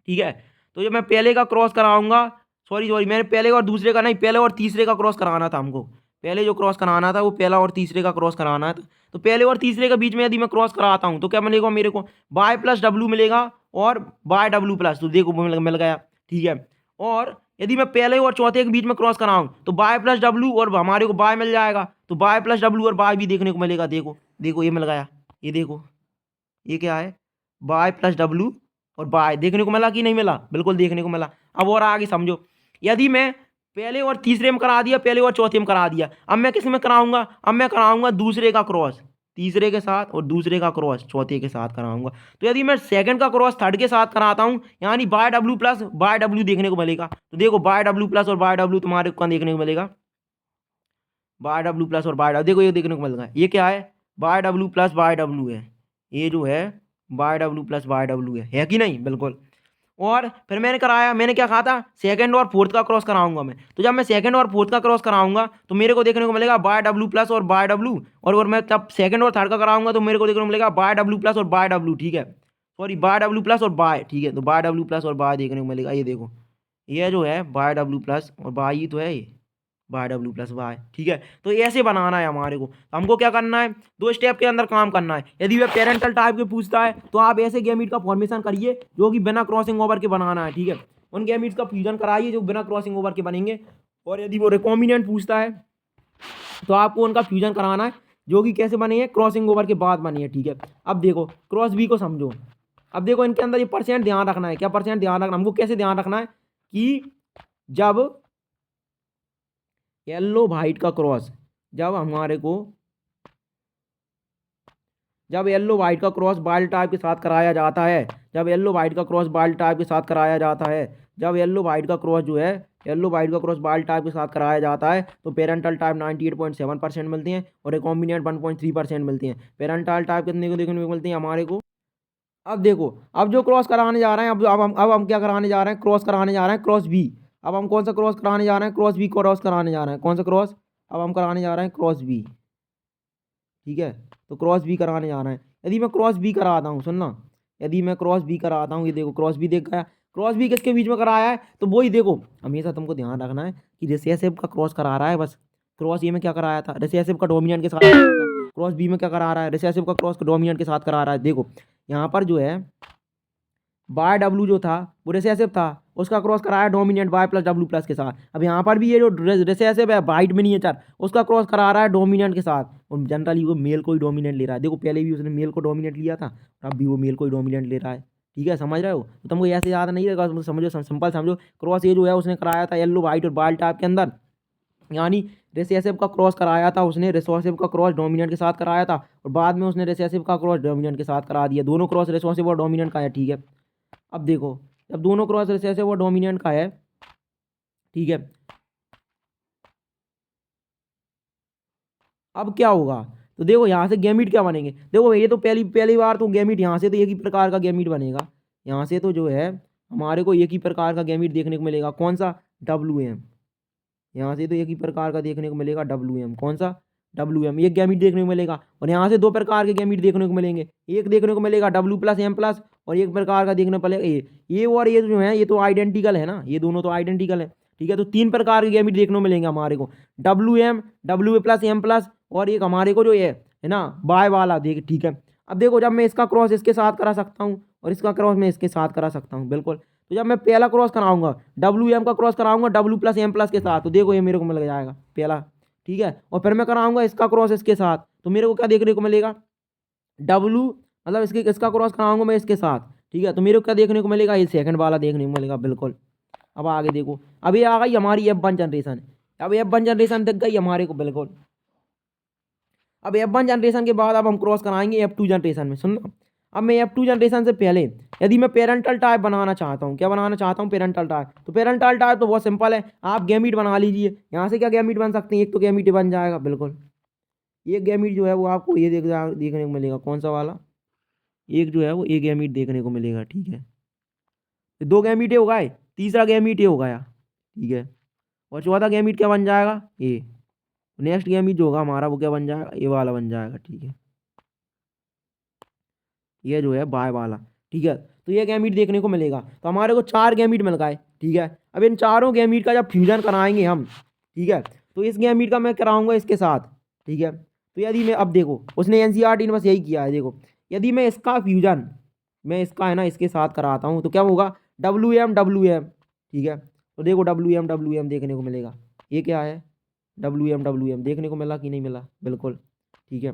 ठीक है, तो जब मैं पहले का क्रॉस कराऊंगा, सॉरी सॉरी मैंने पहले और दूसरे का नहीं, पहले और तीसरे का क्रॉस कराना था हमको, पहले जो क्रॉस कराना था वो पहला और तीसरे का क्रॉस कराना था। तो पहले और तीसरे के बीच में यदि मैं क्रॉस कराता हूँ तो क्या मिलेगा मेरे को, बाय प्लस डब्ल्यू मिलेगा और बाय डब्ल्यू प्लस, तो देखो मिल गया। ठीक है, और यदि मैं पहले और चौथे के बीच में क्रॉस कराऊं तो बाय प्लस डब्ल्यू और हमारे को बाय मिल जाएगा, तो बाय प्लस डब्ल्यू और बाय भी देखने को मिलेगा। देखो देखो ये मिल गया, ये देखो ये क्या है, बाय प्लस डब्ल्यू और बाय देखने को मिला कि नहीं मिला, बिल्कुल देखने को मिला। अब और आगे समझो, यदि मैं पहले और तीसरे में करा दिया, पहले और चौथे में करा दिया, अब मैं किस में कराऊंगा, अब मैं कराऊंगा दूसरे का क्रॉस तीसरे के साथ और दूसरे का क्रॉस चौथे के साथ कराऊंगा। तो यदि मैं सेकंड का क्रॉस थर्ड के साथ कराता हूं, यानी by W plus by W देखने को मिलेगा। तो देखो बाय डब्ल्यू प्लस और बाय डब्ल्यू तुम्हारे को देखने को मिलेगा, बाय डब्ल्यू प्लस और बाय डब्ल्यू, देखो ये देखने को मिल रहा है, ये क्या है, by W plus by W है, ये जो है by W plus by W है कि नहीं, बिल्कुल। और फिर मैंने कराया, मैंने क्या कहा था, सेकंड और फोर्थ का क्रॉस कराऊंगा मैं, तो जब मैं सेकंड और फोर्थ का क्रॉस कराऊंगा तो मेरे को देखने को मिलेगा बाय डब्ल्यू प्लस और बाय डब्ल्यू, और मैं जब सेकंड और थर्ड का कराऊंगा तो मेरे को देखने को मिलेगा बाय डब्ल्यू प्लस और बाय डब्ल्यू। ठीक है, सॉरी बाय डब्ल्यू प्लस और बाय, ठीक है, तो बाय डब्ल्यू प्लस और बाय देखने को मिलेगा। ये देखो ये जो है बाय डब्ल्यू प्लस और बाय ही तो है ये, बाय डब्ल्यू प्लस बाय। ठीक है, तो ऐसे बनाना है हमारे को, तो हमको क्या करना है, 2 स्टेप के अंदर काम करना है। यदि वह पेरेंटल टाइप के पूछता है तो आप ऐसे गैमीट का फॉर्मेशन करिए जो कि बिना क्रॉसिंग ओवर के बनाना है। ठीक है, उन गैमीट्स का फ्यूजन कराइए जो बिना क्रॉसिंग ओवर के बनेंगे। और यदि वो रिकॉम्बिनेंट पूछता है तो आपको उनका फ्यूजन कराना है जो कि कैसे बने हैं, क्रॉसिंग ओवर के बाद बने हैं। ठीक है, अब देखो क्रॉस बी को समझो, अब देखो इनके अंदर ये परसेंट ध्यान रखना है, क्या परसेंट ध्यान रखना, हमको कैसे ध्यान रखना है कि जब येलो वाइट का क्रॉस, जब हमारे को जब येलो वाइट का क्रॉस बाइल्ड टाइप के साथ कराया जाता है, जब येलो वाइट का क्रॉस बाइल्ड टाइप के साथ कराया जाता है, जब येलो वाइट का क्रॉस जो है, येलो वाइट का क्रॉस बाइल्ड टाइप के साथ कराया जाता है तो पेरेंटल टाइप 98.7% मिलती हैं और रिकॉम्बिनेंट 1.3% मिलती हैं। पेरेंटल टाइप कितने को देखने को मिलती हैं हमारे को, अब देखो, अब जो क्रॉस कराने जा रहे हैं, अब हम क्या कराने जा रहे हैं, क्रॉस कराने जा रहे हैं क्रॉस बी। अब हम कौन सा क्रॉस कराने जा रहे हैं, क्रॉस बी क्रॉस कराने जा रहे हैं, कौन सा क्रॉस, अब हम कराने जा रहे हैं क्रॉस बी। ठीक है, तो क्रॉस बी कराने जाना है। यदि मैं क्रॉस बी कराता हूँ, सुनना, यदि मैं क्रॉस बी कराता हूँ, ये देखो क्रॉस बी देख गया, क्रॉस बी किसके बीच में कराया है, तो वही देखो हमेशा तुमको ध्यान रखना है कि रिसेसिव का क्रॉस करा रहा है बस। क्रॉस ये में क्या कराया था, रिसेसिव का डोमिनेंट के साथ कराया था, क्रॉस बी में क्या करा रहा है, रिसेसिव का क्रॉस डोमिनेंट के साथ करा रहा है। देखो यहाँ पर जो है बाय डब्ल्यू जो था वो रिसेसिव था, उसका क्रॉस कराया dominant by plus W plus के साथ। अब यहाँ पर भी ये जो रिसेसिव है वाइट मिनिएचर, उसका क्रॉस करा रहा है डोमिनेंट के साथ, और जनरली वो मेल को ही डोमिनेंट ले रहा है। देखो पहले भी उसने मेल को डोमिनेंट लिया था, अब भी वो मेल को ही डोमिनेंट ले रहा है। ठीक है, समझ रहे हो? तो तुमको ऐसे याद नहीं रहेगा, तुम समझो, सिंपल समझो। क्रॉस ये जो है उसने कराया था येलो वाइट और बाल टाइप के अंदर, यानी रिसेसिव का क्रॉस कराया था उसने, रिसोसिव का क्रॉस डोमिनेंट के साथ कराया था, और बाद में उसने रिसेसिव का क्रॉस डोमिनेंट के साथ करा दिया। दोनों क्रॉस रिसोसिव और डोमिनेंट का है। ठीक है, अब देखो जब दोनों क्रॉस रिसेसिव और डोमिनेंट का है, ठीक है, अब क्या होगा? तो देखो यहाँ से गैमीट क्या बनेंगे। देखो ये तो पहली पहली बार तो गैमीट यहाँ से तो एक ही प्रकार का गैमीट बनेगा। यहाँ से तो जो है हमारे को एक ही प्रकार का गैमीट देखने को मिलेगा। कौन सा? WM। यहाँ से तो एक ही प्रकार का देखने को मिलेगा WM। कौन सा? WM, एक गैमीट देखने को मिलेगा। और यहाँ से दो प्रकार के गैमीट देखने को मिलेंगे। एक देखने को मिलेगा W+M+, और एक प्रकार का देखने को मिलेगा ये और ये जो है ये तो आइडेंटिकल है ना, ये दोनों तो आइडेंटिकल है। ठीक है, तो तीन प्रकार के गैमीट देखने को मिलेंगे हमारे को, WM, W+M+, और एक हमारे को जो ये है ना बाय वाला। देख ठीक है, अब देखो जब मैं इसका क्रॉस इसके साथ करा सकता हूँ और इसका क्रॉस मैं इसके साथ करा सकता हूँ, बिल्कुल। तो जब मैं पहला क्रॉस कराऊंगा WM का क्रॉस कराऊंगा W+M+ के साथ, तो देखो ये मेरे को मिल जाएगा पहला। ठीक है, और फिर मैं कराऊंगा इसका क्रॉस इसके साथ, तो मेरे को क्या देखने को मिलेगा? W, मतलब इसका क्रॉस कराऊंगा मैं इसके साथ। ठीक है, तो मेरे को क्या देखने को मिलेगा? ये सेकंड वाला देखने को मिलेगा, बिल्कुल। अब आगे देखो, अब ये आ गई हमारी F1 जनरेशन। अब F1 जनरेशन दिख गई हमारे को, बिल्कुल। अब F1 जनरेशन के बाद अब हम क्रॉस कराएंगे F2 जनरेशन में। सुनना, अब मैं F2 जनरेशन से पहले यदि मैं पेरेंटल टाइप बनाना चाहता हूँ, क्या बनाना चाहता हूँ? Parental type. तो पेरेंटल टाइप तो बहुत सिंपल है, आप गैमीट बना लीजिए। यहाँ से क्या गैमीट बन सकते हैं? एक तो गैमीट बन जाएगा, बिल्कुल। एक गैमीट जो है वो आपको ये देखने को मिलेगा। कौन सा वाला? एक जो है वो एक गैमीट देखने को मिलेगा। ठीक है, तो दो गैमीट ये हो गए, तीसरा गैमीट ये हो गया। ठीक है, और चौथा गैमीट क्या बन जाएगा? ये। नेक्स्ट गैमीट जो होगा हमारा वो क्या बन जाएगा? ये वाला बन जाएगा। ठीक है, ये जो है बाय वाला। ठीक है, तो ये गैमीट देखने को मिलेगा। तो हमारे को चार गैमीट मिल गए। ठीक है, अब इन चारों गैमीट का जब फ्यूजन कराएंगे हम, ठीक है, तो इस गैमीट का मैं कराऊंगा इसके साथ। ठीक है, तो यदि मैं, अब देखो उसने NCERT ने बस यही किया है। देखो यदि मैं इसका फ्यूजन, मैं इसका है ना इसके साथ कराता हूँ, तो क्या होगा? WM। ठीक है, तो देखो WM देखने को मिलेगा। ये क्या है? WM देखने को मिला कि नहीं मिला? बिल्कुल। ठीक है,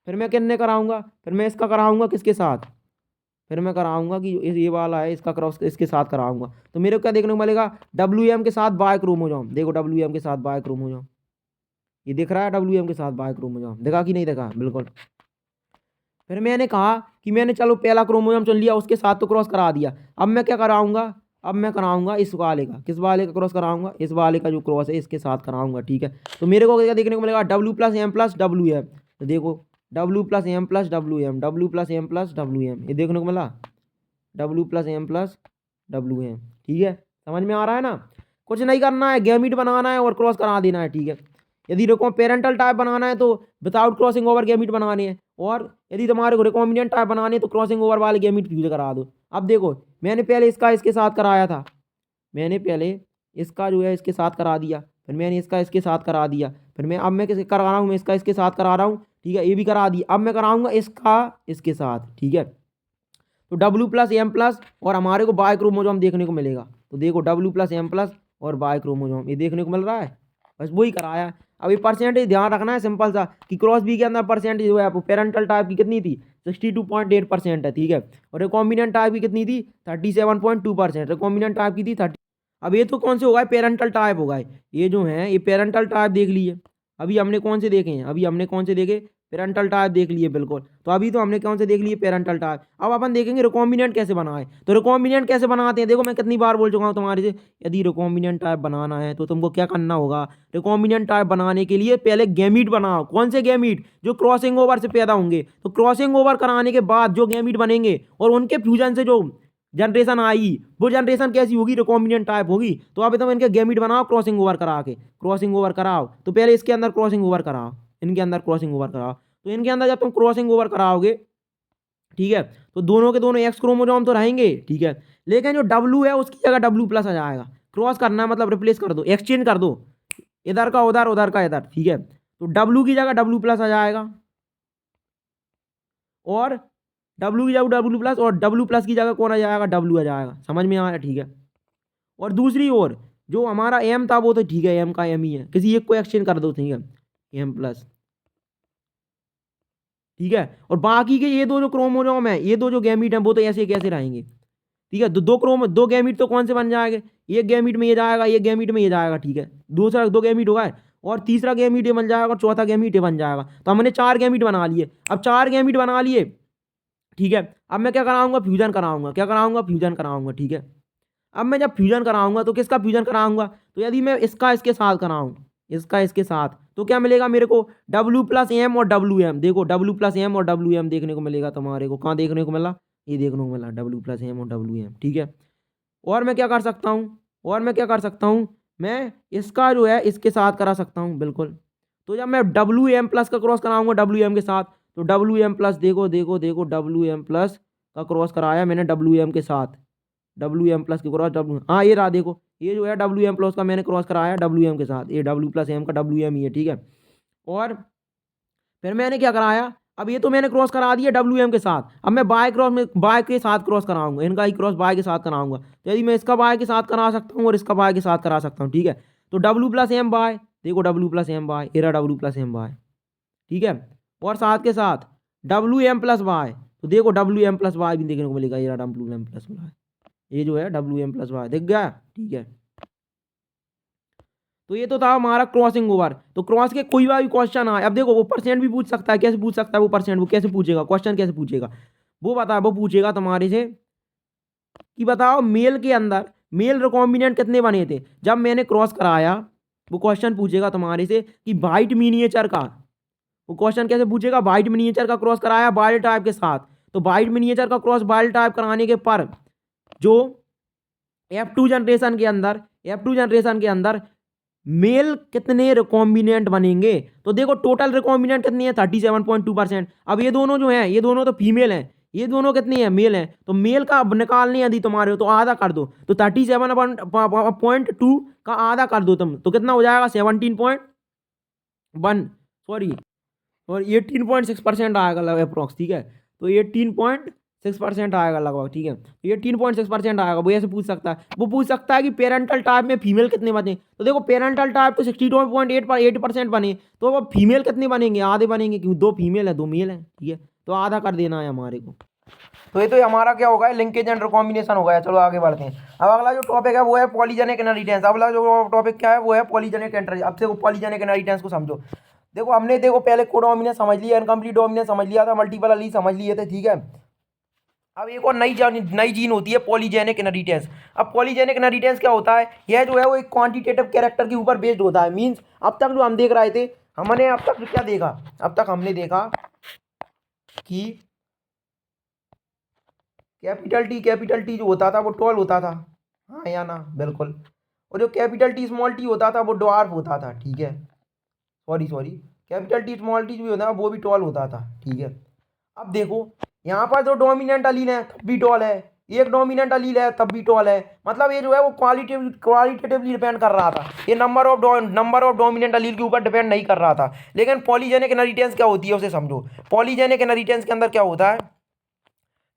फिर मैं किन्ने कराऊंगा? फिर मैं इसका कराऊंगा किसके साथ? फिर मैं कराऊंगा कि ये वाला है इसका क्रॉस इसके साथ कराऊंगा, तो मेरे को क्या देखने को मिलेगा? WM के साथ बाय क्रोमोसोम। देखो WM के साथ बाय क्रोमोसोम, ये दिख रहा है? WM के साथ बाय क्रोमोसोम दिखा कि नहीं दिखा? बिल्कुल। फिर मैंने कहा कि मैंने चलो पहला क्रोमोसोम चुन लिया, उसके साथ तो क्रॉस करा दिया। अब मैं क्या कराऊंगा? अब मैं कराऊंगा इस वाले का। किस वाले का क्रॉस कराऊंगा? इस वाले का जो क्रॉस है इसके साथ कराऊंगा। ठीक है, तो मेरे को क्या देखने को मिलेगा? W+M+WM। तो देखो W+M+WM, ये देखने को मिला W+M+WM। ठीक है, समझ में आ रहा है ना? कुछ नहीं करना है, गैमीट बनाना है और क्रॉस करा देना है। ठीक है, यदि पेरेंटल टाइप बनाना है तो विदाउट क्रॉसिंग ओवर गैमीट बनाने हैं, और यदि तुम्हारे को रिकॉम्बिनेंट टाइप बनाने हैं तो क्रॉसिंग ओवर वाले गैमीट फ्यूज करा दो। अब देखो मैंने पहले इसका इसके साथ कराया था, मैंने पहले इसका जो है इसके साथ करा दिया, फिर मैंने इसका इसके साथ करा दिया, फिर मैं अब मैं किसके करा रहा हूँ? मैं इसका इसके साथ करा रहा हूँ। ठीक है, ये भी करा दिया। अब मैं कराऊंगा इसका इसके साथ। ठीक है, तो W+M+ और हमारे को बाय क्रोमोसोम देखने को मिलेगा। तो देखो W+M+ और बाय क्रोमोसोम ये देखने को मिल रहा है, बस वही कराया। अब ये परसेंटेज ध्यान रखना है, सिंपल सा, कि क्रॉस बी के अंदर परसेंटेज जो है पेरेंटल टाइप की कितनी थी? 62.8% है। ठीक है, और रिकॉम्बिनेंट टाइप की कितनी थी? 37.2%। रिकॉम्बिनेंट टाइप की थी 30। अब ये तो कौन से हो गए? पेरेंटल टाइप हो गए। ये जो है ये पेरेंटल टाइप देख लिए। अभी हमने कौन से देखे हैं? अभी हमने कौन से देखे? पेरेंटल टाइप देख लिए, बिल्कुल। तो अभी तो हमने कौन से देख लिए? Parental type. अब अपन देखेंगे रिकॉम्बिनेंट कैसे बनाए। तो रिकॉम्बिनेंट कैसे बनाते हैं, देखो मैं कितनी बार बोल चुका हूँ तुम्हारे से, यदि रिकॉम्बिनेंट टाइप बनाना है तो तुमको क्या करना होगा? रिकॉम्बिनेंट टाइप बनाने के लिए पहले गैमीट बनाओ। कौन से गैमीट? जो क्रॉसिंग ओवर से पैदा होंगे। तो क्रॉसिंग ओवर कराने के बाद जो गैमीट बनेंगे और उनके फ्यूजन से जो जनरेशन आई, वो जनरेशन कैसी होगी? रिकॉम्बिनेंट टाइप होगी। तो अब तुम इनके गैमीट बनाओ क्रॉसिंग ओवर करा के, क्रॉसिंग ओवर कराओ। तो पहले इसके अंदर क्रॉसिंग ओवर कराओ, इनके अंदर क्रॉसिंग ओवर कराओ। तो इनके अंदर जब तुम क्रॉसिंग ओवर कराओगे, ठीक है, तो दोनों के दोनों एक्स क्रोमोसोम तो रहेंगे। ठीक है, लेकिन जो W है उसकी जगह W+ आ जाएगा। क्रॉस करना है मतलब रिप्लेस कर दो, एक्सचेंज कर दो, इधर का उधर, उधर का इधर। ठीक है, तो W की जगह W+ आ जाएगा। और डब्ल्यू की जगह डब्ल्यू प्लस, और डब्ल्यू प्लस की जगह कौन आ जाएगा, डब्ल्यू आ जाएगा। समझ में आ रहा है, ठीक है। और दूसरी ओर जो हमारा एम था वो तो ठीक है, एम का एम ही है, किसी एक को एक्सचेंज कर दो, ठीक है, एम प्लस, ठीक है। और बाकी के ये दो जो क्रोमोसोम है, ये दो जो गैमीट हैं वो तो ऐसे कैसे रहेंगे, ठीक है। दो गैमीट तो कौन से बन जाएंगे, एक गैमीट में ये जाएगा, एक गैमीट में ये जाएगा, ठीक है। दूसरा दो गैमीट होगा और तीसरा गैमीट ये बन जाएगा और चौथा गैमीट ये बन जाएगा। तो हमने 4 गैमीट बना लिए। अब 4 गैमीट बना लिए, ठीक है। अब मैं क्या कराऊंगा, फ्यूजन कराऊंगा, क्या कराऊंगा, फ्यूजन कराऊंगा, ठीक है। अब मैं जब फ्यूजन कराऊंगा तो किसका फ्यूजन कराऊंगा, तो यदि मैं इसका इसके साथ कराऊं, इसका इसके साथ, तो क्या मिलेगा मेरे को, डब्ल्यू प्लस एम और डब्ल्यू एम। देखो डब्ल्यू प्लस एम और डब्ल्यू एम देखने को मिलेगा तुम्हारे को, कहाँ देखने को मिला, ये देखने को मिला, डब्ल्यू प्लस एम और डब्ल्यू एम, ठीक है। और मैं क्या कर सकता हूँ, और मैं क्या कर सकता हूँ, मैं इसका जो है इसके साथ करा सकता हूँ, बिल्कुल। तो जब मैं डब्ल्यू एम प्लस का क्रॉस कराऊंगा डब्ल्यू एम के साथ, तो डब्ल्यू एम प्लस, देखो देखो देखो, डब्ल्यू एम प्लस का क्रॉस कराया मैंने डब्ल्यू एम के साथ, डब्ल्यू एम प्लस के क्रॉस डब्ल्यू, हाँ ये रहा, देखो ये जो है डब्ल्यू एम प्लस का मैंने क्रॉस कराया डब्ल्यू एम के साथ, ये डब्ल्यू प्लस एम का डब्ल्यू एम ही है, ठीक है। और फिर मैंने क्या कराया, अब ये तो मैंने क्रॉस करा दिया डब्ल्यू एम के साथ, अब मैं बाय क्रॉस में बाय के साथ क्रॉस कराऊंगा, इनका ही क्रॉस बाय के साथ कराऊंगा। तो यदि मैं इसका बाय के साथ करा सकता हूँ और इसका बाय के साथ करा सकता हूँ, ठीक है। तो डब्ल्यू प्लस एम बाय, देखो डब्ल्यू प्लस एम बाय, एरा डब्ल्यू प्लस एम बाय, ठीक है। और साथ के साथ डब्ल्यू एम प्लस वाई, तो देखो डब्ल्यू एम प्लस वाई भी देखने को मिलेगा, ये डब्ल्यू एम प्लस वाई, ये जो है डब्ल्यू एम प्लस वाई, दिख गया, ठीक है। तो ये तो था हमारा क्रॉसिंग ओवर। तो क्रॉस के कोई भी क्वेश्चन आए, अब देखो वो परसेंट भी पूछ सकता है, कैसे पूछ सकता है वो परसेंट, वो कैसे पूछेगा, क्वेश्चन कैसे पूछेगा, वो बता, वो पूछेगा तुम्हारे से कि बताओ मेल के अंदर मेल रिकॉम्बिनेंट कितने बने थे जब मैंने क्रॉस कराया। वो क्वेश्चन पूछेगा तुम्हारे से कि वाइट मिनिएचर का, वो क्वेश्चन कैसे पूछेगा, वाइट मिनिएचर का क्रॉस कराया वाइल्ड टाइप के साथ, तो वाइट मिनिएचर का क्रॉस वाइल्ड टाइप कराने के पर जो F2 जनरेशन के अंदर, F2 जनरेशन के अंदर मेल कितने रिकॉम्बिनेंट बनेंगे, तो देखो टोटल रिकॉम्बिनेंट कितनी है 37.2%। अब ये दोनों जो हैं, ये दोनों तो फीमेल हैं, ये दोनों कितनी है, मेल हैं। तो मेल का अब निकालने यदि तुम्हारे हो तो आधा कर दो, तो 37.2 का आधा कर दो तुम, तो कितना हो जाएगा 17.1, सॉरी, और 18.6% आएगा लगभग अप्रॉक्स, ठीक है। तो 18.6% आएगा लगभग, ठीक है। तो 18.6% आएगा, वो ऐसे पूछ सकता है। वो पूछ सकता है कि पेरेंटल टाइप में फीमेल कितने बने, तो देखो पेरेंटल टाइप तो 62.8% बने, तो वो फीमेल कितने बनेंगे, आधे बनेंगे, क्योंकि 2 फीमेल है 2 मेल है, ठीक है। तो आधा कर देना है हमारे को। तो ये तो हमारा क्या होगा, लिंकेज एंड रिकॉम्बिनेशन हो गया। चलो आगे बढ़ते हैं। अब अगला जो टॉपिक है वो है पॉलीजेनिक इनहेरिटेंस। अगला जो टॉपिक क्या है वो है पॉलीजेनिक एंट्री। अब से पॉलीजेनिक इनहेरिटेंस को समझो। देखो हमने देखो पहले कोडोमिनेंस समझ लिया, इनकम्प्लीट डोमिनेंस समझ लिया था, मल्टीपल एलील समझ लिए थे, ठीक है। अब एक और नई जीन होती है पॉलीजेनिक इनहेरिटेंस। अब पॉलीजेनिक इनहेरिटेंस क्या होता है, यह जो है वो एक क्वांटिटेटिव कैरेक्टर के ऊपर बेस्ड होता है। मींस अब तक जो हम देख रहे थे, हमने अब तक क्या देखा, अब तक हमने देखा कि कैपिटल टी जो होता था वो टॉल होता था, हाँ या ना, बिल्कुल। और जो कैपिटल टी स्मॉल टी होता था वो डॉर्फ होता था, ठीक है। Sorry capital T small T जो होता है वो भी टॉल होता था, ठीक है। अब देखो यहाँ पर जो डोमिनेंट अलील है तब भी टॉल है, एक डोमिनेंट अलील है तब भी टॉल है। मतलब ये जो है वो क्वालिटेटिवली डिपेंड कर रहा था, ये नंबर ऑफ डोमिनेंट अलील के ऊपर डिपेंड नहीं कर रहा था। लेकिन पॉलीजेनिक इनहेरिटेंस क्या होती है उसे समझो। पॉलीजेनिक इनहेरिटेंस के अंदर क्या होता है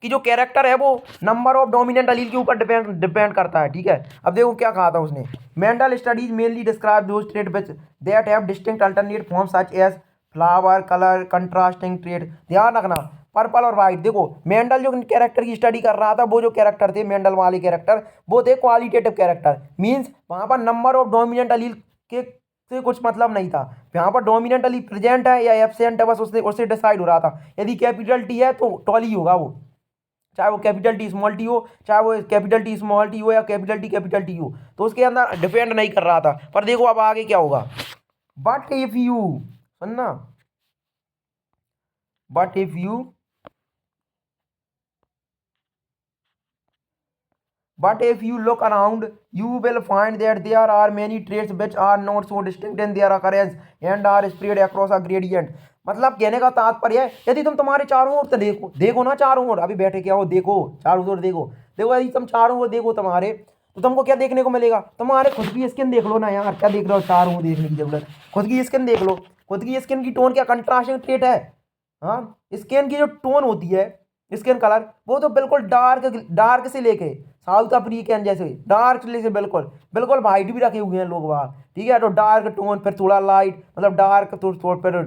कि जो कैरेक्टर है वो नंबर ऑफ डोमिनेंट अलील के ऊपर डिपेंड करता है, ठीक है। अब देखो क्या कहा था उसने, Mendel studies mainly describe those trait which that have distinct alternate form such as flower colour contrasting trait. ध्यान रखना पर्पल और वाइट। देखो मेंडल जो कैरेक्टर की स्टडी कर रहा था, वो जो कैरेक्टर थे मेंडल वाले कैरेक्टर वो थे क्वालिटेटिव कैरेक्टर। मीन्स वहाँ पर नंबर ऑफ डोमिनेंट अलील के से कुछ मतलब नहीं था, यहाँ पर डोमिनेंट अलील प्रेजेंट है या एब्सेंट है, बस उससे डिसाइड हो रहा था। यदि कैपिटल टी है तो टॉल ही होगा वो, चाहे वो कैपिटल टी स्मॉल टी हो, चाहे वो कैपिटल टी स्मॉल टी हो या कैपिटल टी हो, तो उसके अंदर डिपेंड नहीं कर रहा था। पर देखो अब आगे क्या होगा, बट इफ यू, सुनना, but if you But if you look around, you will find that there are many traits which are not so distinct in their occurrence and are spread across a gradient। मतलब कहने का तात्पर्य है, यदि तुम तुम्हारे चारों ओर तो देखो ना, चारों ओर अभी बैठे क्या हो, देखो चारों ओर देखो, देखो यदि तुम चारों ओर देखो तुम्हारे, तो तुमको क्या देखने को मिलेगा, तुम्हारे खुद की स्किन देख लो ना यार, क्या देख रहे हो, चारों ओर देखने की जरूरत, खुद की स्किन देख लो, खुद की स्किन की टोन क्या कंट्रास्टिंग ट्रेट है, हाँ, स्किन की जो टोन होती है, स्किन कलर, वो तो बिल्कुल डार्क डार्क से लेके साउथ अफ्रीकन जैसे डार्क से बिल्कुल बिल्कुल वाइट भी रखे हुए हैं लोग वहाँ, ठीक है। तो डार्क टोन, फिर थोड़ा लाइट, मतलब डार्क तो थोड़ा, फिर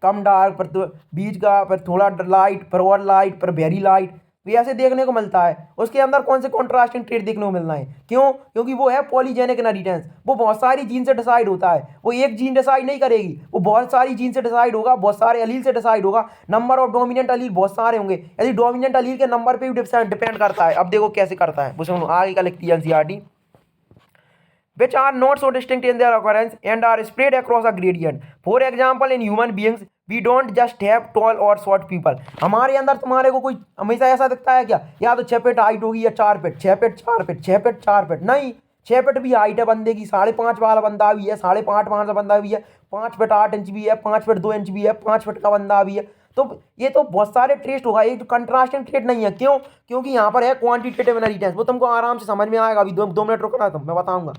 कम डार्क, पर तो बीच का, फिर थोड़ा लाइट, फिर और लाइट, फिर वेरी लाइट, तो ये ऐसे देखने को मिलता है। उसके अंदर कौन से कॉन्ट्रास्टिंग ट्रेड देखने को मिलना है, क्यों? क्योंकि वो है पॉलीजेनिक इनहेरिटेंस। वो बहुत सारी जीन से डिसाइड होता है, वो एक जीन डिसाइड नहीं करेगी, वो बहुत सारी जीन से डिसाइड होगा, बहुत सारे अलील से डिसाइड होगा। नंबर ऑफ डोमिनेंट अलील बहुत सारे होंगे, यदि डोमिनेंट अलील के नंबर पे भी डिपेंड करता है। अब देखो कैसे करता है, वो सुनो आगे का लिखती है NCERT, which are not so distinct in their occurrence and are spread across a gradient. For example, in human beings, we don't just have tall or short people. हमारे अंदर तुम्हारे को कोई हमेशा ऐसा दिखता है क्या, या तो 6 फीट हाइट होगी या 4 feet, 6 feet 4 feet, 6 feet 4 feet, नहीं, 6 फीट भी हाइट है बंदे की, 5.5 वाला बंदा भी है, 5.5 वाला बंदा भी है, 5 फीट 8 इंच भी है, 5 फीट 2 इंच भी है, 5 फीट का बंदा भी है। तो ये तो बहुत सारे ट्रेस्ट होगा, ये जो कंट्रास्टिंग ट्रेट नहीं है, क्यों? क्योंकि यहाँ पर है क्वांटिटेटिव इनहेरिटेंस। वो तुमको आराम से समझ में आएगा, अभी 2 मिनट रुकना, तुम मैं बताऊंगा,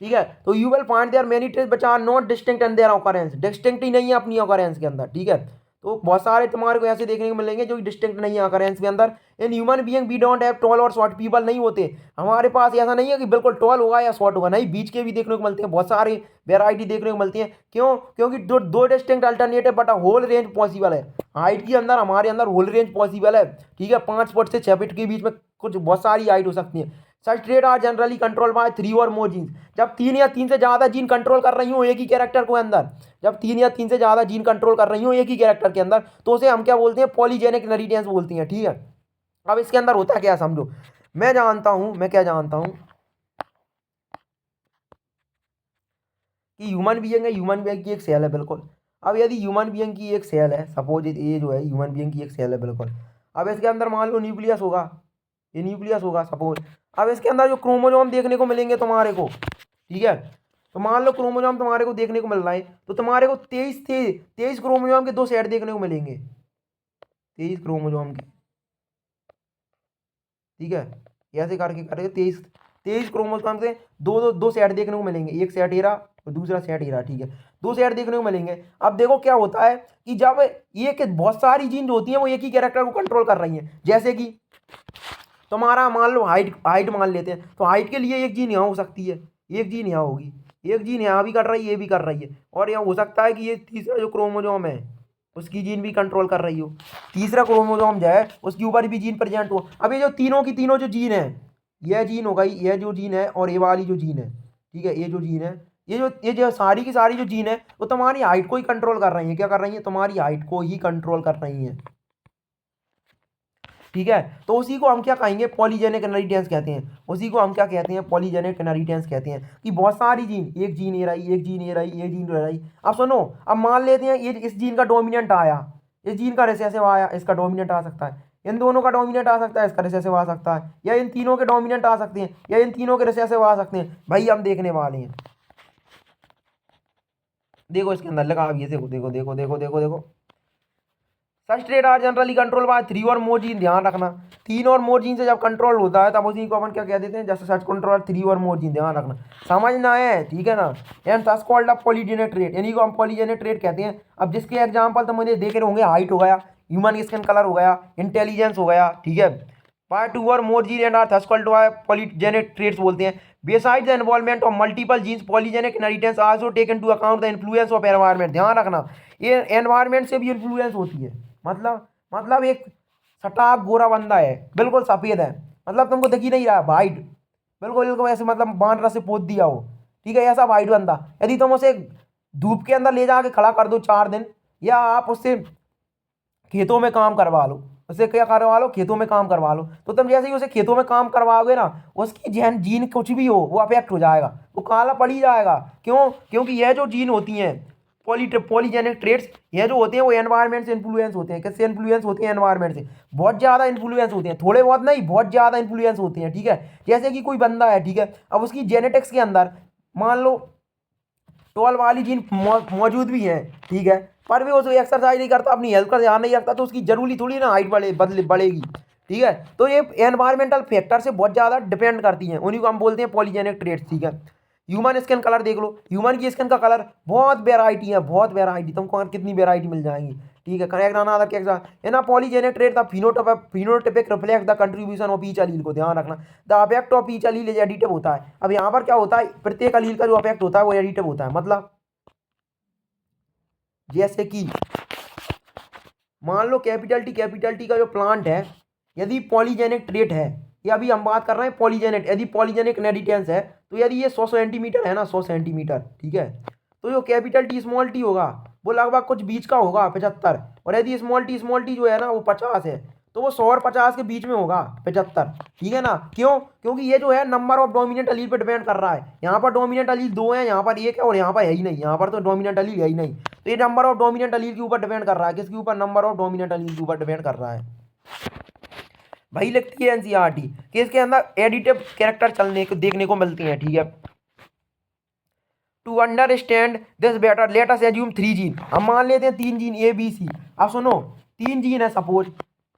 ठीक है। तो you will find there many traits but are not distinct in their occurrence, distinct ही नहीं है अपनी ऑकरेंस के अंदर, ठीक है। तो बहुत सारे तुम्हारे को ऐसे देखने को मिलेंगे जो डिस्टिंक्ट नहीं है ऑकरेंस के अंदर। In human being we don't have tall और शॉर्ट पीपल, नहीं होते हमारे पास, ऐसा नहीं है कि बिल्कुल टॉल होगा या शॉर्ट होगा, नहीं, बीच के भी देखने को मिलते हैं, बहुत सारी वेराइटी देखने को मिलती है। क्यों? क्योंकि जो दो distinct alternative but whole range possible है। हाइट के अंदर हमारे अंदर होल रेंज पॉसिबल है, ठीक है। 5 फुट से 6 फीट के बीच में कुछ बहुत सारी हाइट हो सकती है। Such trait are generally control by 3 or more genes. जब 3 या 3 से ज़्यादा जीन कंट्रोल कर रही हो एक ही कैरेक्टर को अंदर, जब 3 या 3 से ज़्यादा जीन कंट्रोल कर रही हो एक ही कैरेक्टर के अंदर, तो उसे हम क्या बोलते हैं? पॉलीजेनिक इनहेरिटेंस बोलती हैं, ठीक है। अब इसके अंदर होता क्या समझो, मैं जानता हूँ, मैं क्या जानता हूँ कि ह्यूमन बीइंग है, ह्यूमन बीइंग की एक सेल है बिल्कुल। अब यदि ह्यूमन बीइंग की एक सेल है, सपोज ये जो है ह्यूमन बीइंग की एक सेल है बिल्कुल। अब इसके अंदर मान लो न्यूक्लियस होगा, ये न्यूक्लियस होगा सपोज। अब इसके अंदर जो क्रोमोजोम देखने को मिलेंगे तुम्हारे को, ठीक है। तो मान लो क्रोमोजोम तुम्हारे को देखने को मिल रहा है, तो तुम्हारे को 23 क्रोमोजोम के 2 सेट देखने को मिलेंगे, 23 क्रोमोजोम के, ठीक है। ऐसे करके करेंगे, 23 क्रोमोसोम से दो सेट देखने को मिलेंगे, एक सेट एरा और दूसरा सेट एरा, ठीक है। 2 सेट देखने को मिलेंगे। अब देखो क्या होता है कि जब ये कि बहुत सारी जीन जो होती हैं वो एक ही कैरेक्टर को कंट्रोल कर रही हैं, जैसे कि तुम्हारा मान लो हाइट, हाइट मान लेते हैं, तो हाइट के लिए एक जीन यहाँ हो सकती है, एक जीन यहाँ होगी, एक जीन यहाँ भी कर रही है, ये भी कर रही है, और यहाँ हो सकता है कि ये तीसरा जो क्रोमोजोम है उसकी जीन भी कंट्रोल कर रही हो, तीसरा क्रोमोजोम जो है उसके ऊपर भी जीन प्रेजेंट हो। अब ये जो तीनों की तीनों जो जीन है, यह जीन हो गई, यह जो जीन है और ये वाली जो जीन है, ठीक है, ये जो जीन है, ये जो सारी की सारी जो जीन है वो तुम्हारी हाइट को ही कंट्रोल कर रही है, क्या कर रही है? तुम्हारी हाइट को ही कंट्रोल कर रही है, ठीक है। तो उसी को हम क्या कहेंगे? पॉलीजेनिक इनहेरिटेंस कहते हैं। उसी को हम क्या कहते हैं? पॉलीजेनिक इनहेरिटेंस कहते हैं कि बहुत सारी जीन, एक जीन ये रही, एक जीन ये रही, एक जीन ये रही। अब सुनो, अब मान लेते हैं ये इस जीन का डोमिनेंट आया, इस जीन का रिसेसिव आया, इसका डोमिनेंट आ सकता है, इन दोनों का डोमिनेंट आ सकता है, इसका रिसेसिव आ सकता है, या इन तीनों के डोमिनेंट आ सकते हैं, या इन तीनों के रिसेसिव आ सकते हैं। भाई हम देखने वाले हैं, देखो इसके अंदर लगा, अब ये देखो देखो देखो देखो देखो देखो, such trait are generally control by 3 or more gene. ध्यान रखना, 3 और मोर जीन से जब कंट्रोल होता है तब उसी को अपन क्या कह देते हैं? जैसे सच कंट्रोल 3 और मोर जीन, ध्यान रखना, समझना है, ठीक है ना। And such called a polygenic trait, यानी को हम पॉलीजेनिक ट्रेट कहते हैं। अब जिसके एग्जांपल तो मुझे देख रहे होंगे, हाइट हो गया, ह्यूमन स्किन कलर हो गया, इंटेलिजेंस हो गया, ठीक है। By 2 or more gene and are thus called polygenic traits बोलते हैं। Besides the involvement of multiple genes, polygenic inheritance also take into account the influence of environment। ध्यान रखना, ये एनवायरमेंट से भी इन्फ्लुएंस होती है। मतलब एक सटाक गोरा बंदा है, बिल्कुल सफ़ेद है, मतलब तुमको दिख ही नहीं रहा, वाइट, बिल्कुल बिल्कुल ऐसे, मतलब बांद्रा से पोत दिया हो, ठीक है, ऐसा वाइट बंदा। यदि तुम उसे धूप के अंदर ले जाके खड़ा कर दो 4 दिन, या आप उससे खेतों में काम करवा लो, उससे क्या करवा लो? खेतों में काम करवा लो, तो तुम जैसे ही उसे खेतों में काम करवाओगे ना, उसकी जहन जीन कुछ भी हो वो अफेक्ट हो जाएगा, वो काला पड़ ही जाएगा। क्यों? क्योंकि यह जो जीन होती हैं पॉलीजेनिक ट्रेट्स, ये जो होते हैं वो एनवायरनमेंट से इन्फ्लुएंस होते हैं। किससे इन्फ्लुएंस होते हैं? एनवायरनमेंट से बहुत ज़्यादा इन्फ्लुएंस होते हैं, थोड़े बहुत नहीं, बहुत ज़्यादा इन्फ्लुएंस होते हैं, ठीक है। जैसे कि कोई बंदा है, ठीक है, अब उसकी जेनेटिक्स के अंदर मान लो टॉल वाली जीन मौजूद भी है, ठीक है, पर भी वो एक्सरसाइज नहीं करता, अपनी हेल्थ का ध्यान नहीं रखता, तो उसकी जरूरी थोड़ी ना हाइट बढ़ेगी, ठीक है। तो ये एनवायरमेंटल फैक्टर से बहुत ज़्यादा डिपेंड करती हैं, उन्हीं को हम बोलते हैं पॉलीजेनिक ट्रेट्स, ठीक है। ह्यूमन स्किन कलर देख लो, ह्यूमन की स्किन का कलर बहुत वेराइटी है, बहुत वेराइटी, तुमको कितनी वेराइटी मिल जाएंगी। ठीक है। करेक्ट आंसर क्या है ना, polygenic trait the phenotypic reflect the contribution of each allele को ध्यान रखना। The effect of each allele is additive होता है। अब यहाँ पर क्या होता है, प्रत्येक अलील का जो अफेक्ट होता है वो एडिटिव होता है। मतलब जैसे कि मान लो कैपिटल टी का जो प्लांट है, यदि पॉलीजेनिक ट्रेट है, ये अभी हम बात कर रहे हैं पॉलीजेनिक, यदि पॉलीजेनिक इनहेरिटेंस है तो यदि ये 100 सेंटीमीटर है ना, 100 सेंटीमीटर, ठीक है, तो जो कैपिटल टी स्मॉल टी होगा वो लगभग कुछ बीच का होगा 75, और यदि स्मॉल टी जो है ना वो 50 है, तो वो 100 और 50 के बीच में होगा 75, ठीक है ना। क्यों? क्योंकि ये जो है नंबर ऑफ डोमिनेंट अलील पे डिपेंड कर रहा है। यहाँ पर डोमिनेंट अलील 2 है, यहाँ पर 1 है, और यहाँ पर है ही नहीं, यहाँ पर तो डोमिनेंट अलील है ही नहीं। तो ये नंबर ऑफ डोमिनेंट अलील के ऊपर डिपेंड कर रहा है। किसके ऊपर? नंबर ऑफ डोमिनेंट अलील के ऊपर डिपेंड कर रहा है। भाई लिखती है एनसीईआरटी कि इसके अंदर एडिटिव कैरेक्टर चलने को देखने को मिलते हैं, ठीक है। To understand this better let us assume 3 gene. हम मान लेते हैं 3 जीन ABC। अब सुनो, 3 जीन है सपोज,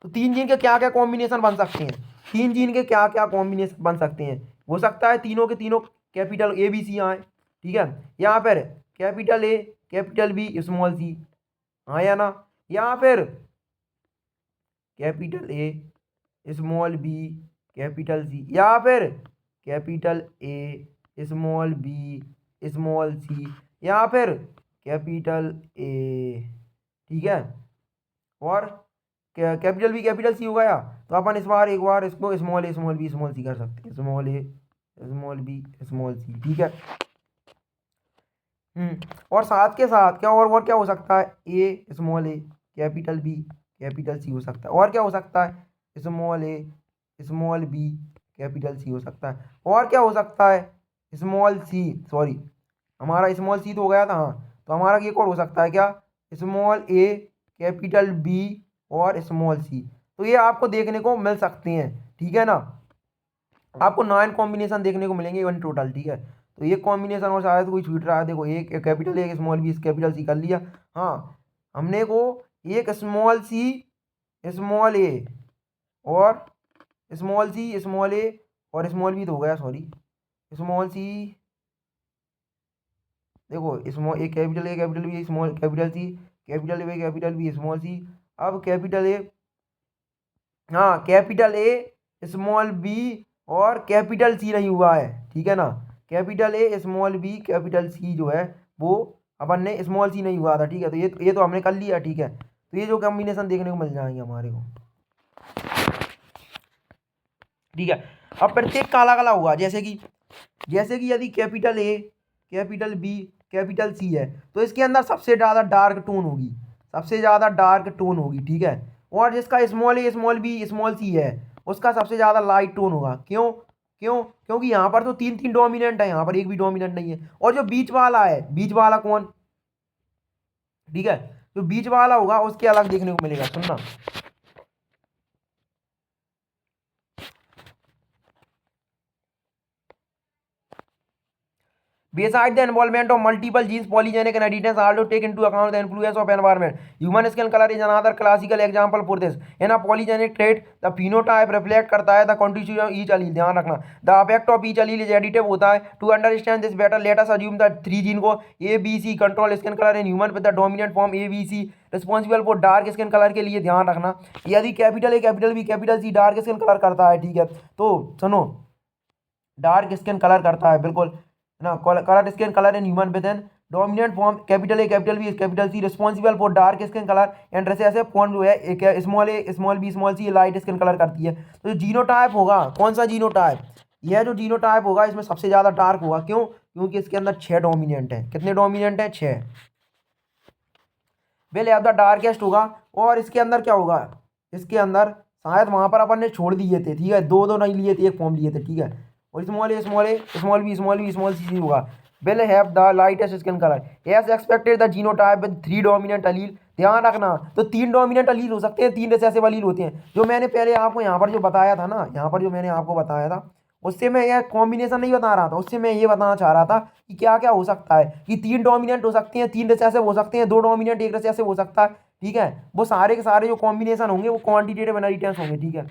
तो 3 जीन के क्या क्या कॉम्बिनेशन बन सकते हैं? 3 जीन के क्या क्या कॉम्बिनेशन बन सकते हैं? हो सकता है तीनों के तीनों कैपिटल ABC आए, ठीक है, या फिर capital A capital B small C, हाँ या ना, या फिर capital A small B capital C, या फिर capital A small B small C, या फिर कैपिटल A, ठीक है, और कैपिटल B कैपिटल C हो गया। तो अपन इस बार एक बार इसको small A small B small C कर सकते हैं, small A small B small C, ठीक है। और साथ के साथ क्या और क्या हो सकता है? A small A capital B capital C हो सकता है। और क्या हो सकता है? Small A small B capital C हो सकता है। और क्या हो सकता है? स्मॉल C, सॉरी हमारा स्मॉल C तो हो गया था, हाँ, तो हमारा एक और हो सकता है क्या? स्मॉल A कैपिटल B और स्मॉल C। तो ये आपको देखने को मिल सकते हैं, ठीक है ना। आपको 9 कॉम्बिनेशन देखने को मिलेंगे वन टोटल, ठीक है। तो एक कॉम्बिनेशन और शायद कोई छूट रहा है, देखो एक कैपिटल एक स्मॉल B कैपिटल C कर लिया, हाँ, हमने को एक स्मॉल C स्मॉल A और स्मॉल C स्मॉल A और स्मॉल B तो हो गया, सॉरी स्मॉल C, देखो small A capital B small capital C capital A capital B small C। अब कैपिटल A, हाँ कैपिटल A स्मॉल B और capital C नहीं हुआ है, ठीक है ना। Capital A small B capital C जो है वो अपन ने स्मॉल C नहीं हुआ था, ठीक है। तो ये तो हमने कर लिया, ठीक है। तो ये जो कॉम्बिनेशन देखने को मिल जाएंगे हमारे को, ठीक है। अब प्रत्येक का अलग अलग होगा, जैसे कि यदि capital A capital B capital C है तो इसके अंदर सबसे ज़्यादा डार्क टोन होगी, सबसे ज़्यादा डार्क टोन होगी, ठीक है। और जिसका small A small B small C है उसका सबसे ज़्यादा लाइट टोन होगा। क्यों? क्योंकि यहाँ पर तो 3 डोमिनेंट है, यहाँ पर एक भी डोमिनेंट नहीं है। और जो बीच वाला है, बीच वाला कौन? ठीक है, जो बीच वाला होगा उसके अलग देखने को मिलेगा। सुनना, Beside the involvement of multiple genes, polygenic inheritance also take into account the influence of environment. Human skin color is another classical example for this. In a polygenic trait, the phenotype reflect करता है the constitution of each allele. ध्यान रखना, the effect of each allele is additive होता है. To understand this better, let us assume the 3 gene को A, B, C control skin color in human with the dominant form A, B, C responsible for dark skin color के लिए ध्यान रखना। यदि capital A capital B capital C dark skin colour करता है, ठीक है, तो सुनो डार्क स्किन कलर करता है, बिल्कुल ना, colour skin colour in human with an dominant form capital A capital B capital C responsible for dark skin colour and recessive form जो है एक small A small B small C light skin colour करती है। तो जो genotype होगा, कौन सा जीनोटाइप? यह जो जीनोटाइप होगा इसमें सबसे ज़्यादा डार्क होगा। क्यों? क्योंकि इसके अंदर 6 डोमिनेंट है। कितने डोमिनेंट है? 6। वेल हैव द डार्केस्ट होगा। और इसके अंदर क्या होगा? इसके अंदर शायद वहाँ पर अपन ने छोड़ दिए थे, ठीक है, दो नहीं लिए थे, एक फॉर्म लिए थे, ठीक है। और small A small A small B small C होगा। Will have the lightest skin colour as expected the genotype with 3 dominant allele. ध्यान रखना, तो 3 डोमिनेंट अलील हो सकते हैं, 3 रिसेसिव अलील होते हैं। जो मैंने पहले आपको यहाँ पर जो बताया था ना, यहाँ पर जो मैंने आपको बताया था, उससे मैं यह कॉम्बिनेशन नहीं बता रहा था, उससे मैं ये बताना चाह रहा था कि क्या क्या हो सकता है कि 3 डोमिनेंट हो सकते हैं, 3 रिसेसिव हो सकते हैं, 2 डोमिनेंट 1 रिसेसिव हो सकता है, ठीक है। वो सारे के सारे जो कॉम्बिनेशन होंगे वो क्वांटिटेटिव इनहेरिटेंस होंगे, ठीक है।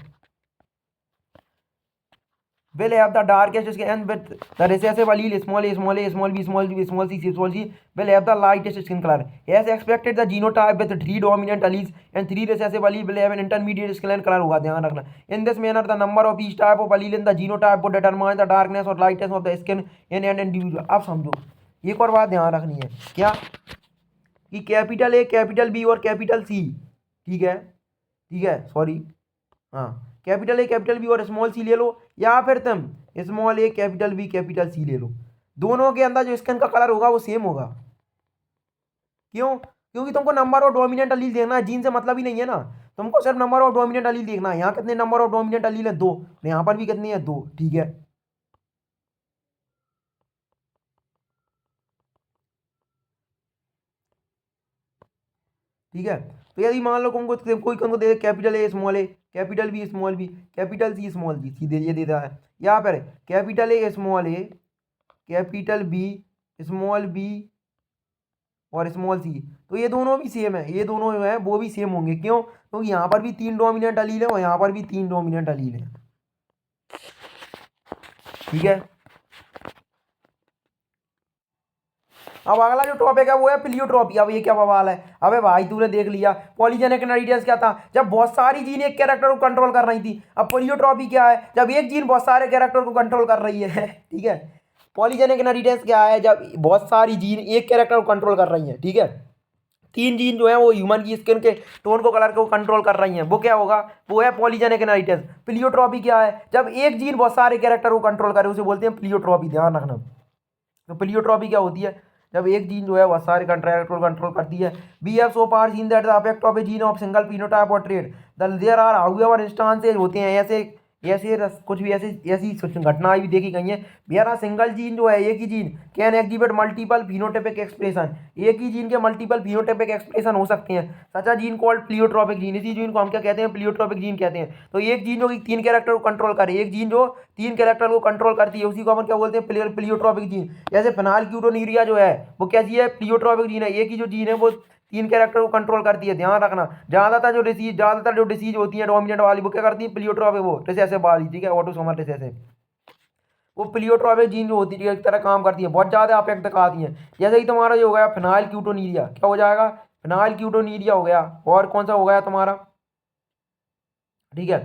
will have the darkest skin and with the recessive allele small a, small a, small b, small b, small c, small c will have the lightest skin color. As expected, the genotype with 3 dominant alleles and 3 recessive alleles will have an intermediate skin color होगा, ध्यान रखना. In this manner, the number of each type of allele in the genotype would determine the darkness or lightness of the skin in an individual. अब समझो, एक और बात ध्यान रखनी है, क्या कि कैपिटल ए, कैपिटल बी और कैपिटल सी, ठीक है, सॉरी, हाँ, कैपिटल ए, कैपिटल बी और स्मॉल सी ले लो, या फिर तुम small A, capital B, capital सी ले लो, दोनों के अंदर जो स्किन का कलर होगा वो सेम होगा. क्यों? क्योंकि तुमको नंबर ऑफ डोमिनेंट अलील देखना है, जीन से मतलब ही नहीं है ना, तुमको सिर्फ नंबर ऑफ डोमिनेंट अलील देखना है. यहाँ कितने नंबर ऑफ डोमिनेंट अलील है? 2. यहाँ पर भी कितने हैं? 2. ठीक है, ठीक है. तो यदि मान लो तुमको कोई दे capital A small A, capital B small B, capital C small G, सीधे ये देता है. यहाँ पर capital A small A, capital B small B और स्मॉल सी, तो ये दोनों भी सेम है, ये दोनों जो है वो भी सेम होंगे. क्यों? क्योंकि यहाँ पर भी 3 डोमिनेंट अलील है और यहाँ पर भी 3 डोमिनेंट अलील है. ठीक है. अब अगला जो टॉपिक है वो है प्लियोट्रॉपी. अब ये क्या बवाल है? अबे भाई तूने देख लिया पॉलीजेनिक इनहेरिटेंस क्या था, जब बहुत सारी जीन एक कैरेक्टर को कंट्रोल कर रही थी. अब प्लियोट्रॉपी क्या है? जब एक जीन बहुत सारे कैरेक्टर को कंट्रोल कर रही है. ठीक है. पॉलीजेनिक इनहेरिटेंस क्या है? जब बहुत सारी जीन एक कैरेक्टर को कंट्रोल कर रही है. ठीक है. 3 जीन जो है वो ह्यूमन की स्किन के टोन को, कलर को कंट्रोल कर रही हैं, वो क्या होगा? वो है पॉलीजेनिक इनहेरिटेंस. प्लियोट्रॉपी क्या है? जब एक जीन बहुत सारे कैरेक्टर को कंट्रोल करे उसे बोलते हैं प्लियोट्रॉपी. ध्यान रखना. तो प्लियोट्रॉपी क्या होती है? जब एक जीन जो है बहुत सारे कैरेक्टर को कंट्रोल करती है. We have so far seen that the effect of a gene of single phenotype or trait there are however instances होते हैं ऐसे कुछ भी ऐसी घटनाएं भी देखी गई हैं. मेरा सिंगल जीन जो है, एक ही gene can exhibit multiple phenotypic expression. एक ही जीन के मल्टीपल फिनोटाइपिक एक्सप्रेशन हो सकते हैं. Such a gene called pleiotropic gene. इसी जीन को हम क्या कहते हैं? प्लियोट्रॉपिक जीन कहते हैं. तो एक जीन जो कि 3 कैरेक्टर को कंट्रोल करे, एक जीन जो 3 कैरेक्टर को कंट्रोल करती है, उसी को हम क्या बोलते हैं? Pleiotropic gene. जैसे फेनिलकेटोन्यूरिया जो है वो कैसी है? प्लियोट्रॉपिक जीन है. एक ही जो जीन है वो 3 कैरेक्टर को कंट्रोल करती है. ध्यान रखना. ज़्यादातर जो डिसीज होती है डोमिनेंट वाली, वो क्या करती है? प्लियोट्रॉपिक, वो रिसेसिव वाली. ठीक है, ऑटोसोमल रिसेसिव, वो प्लियोट्रॉपिक जीन जो होती है एक तरह काम करती है, बहुत ज़्यादा अफेक्ट दिखाती हैं. जैसे ही तुम्हारा जो हो गया फेनिलकेटोन्यूरिया, क्या हो जाएगा? फेनिलकेटोन्यूरिया हो गया. और कौन सा हो गया तुम्हारा? ठीक है,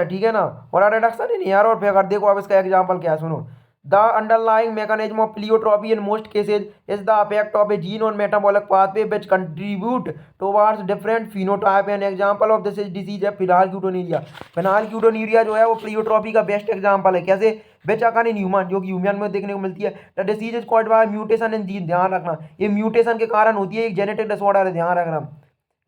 ठीक है ना. और रिडक्शन इन हेयर और फेवर. देखो अब इसका एग्जाम्पल क्या है, सुनो. The underlying mechanism of pleiotropy in most cases is the effect of a gene on metabolic pathway which contribute towards different phenotype. An example of this is disease है phenylketonuria. phenylketonuria जो है वो pleiotropy का best example है. कैसे? विच अकर in human, जो कि human में देखने को मिलती है. The disease is called by mutation in gene. ध्यान रखना, ये म्यूटेशन के कारण होती है, एक जेनेटिक डिसऑर्डर है. ध्यान रखना.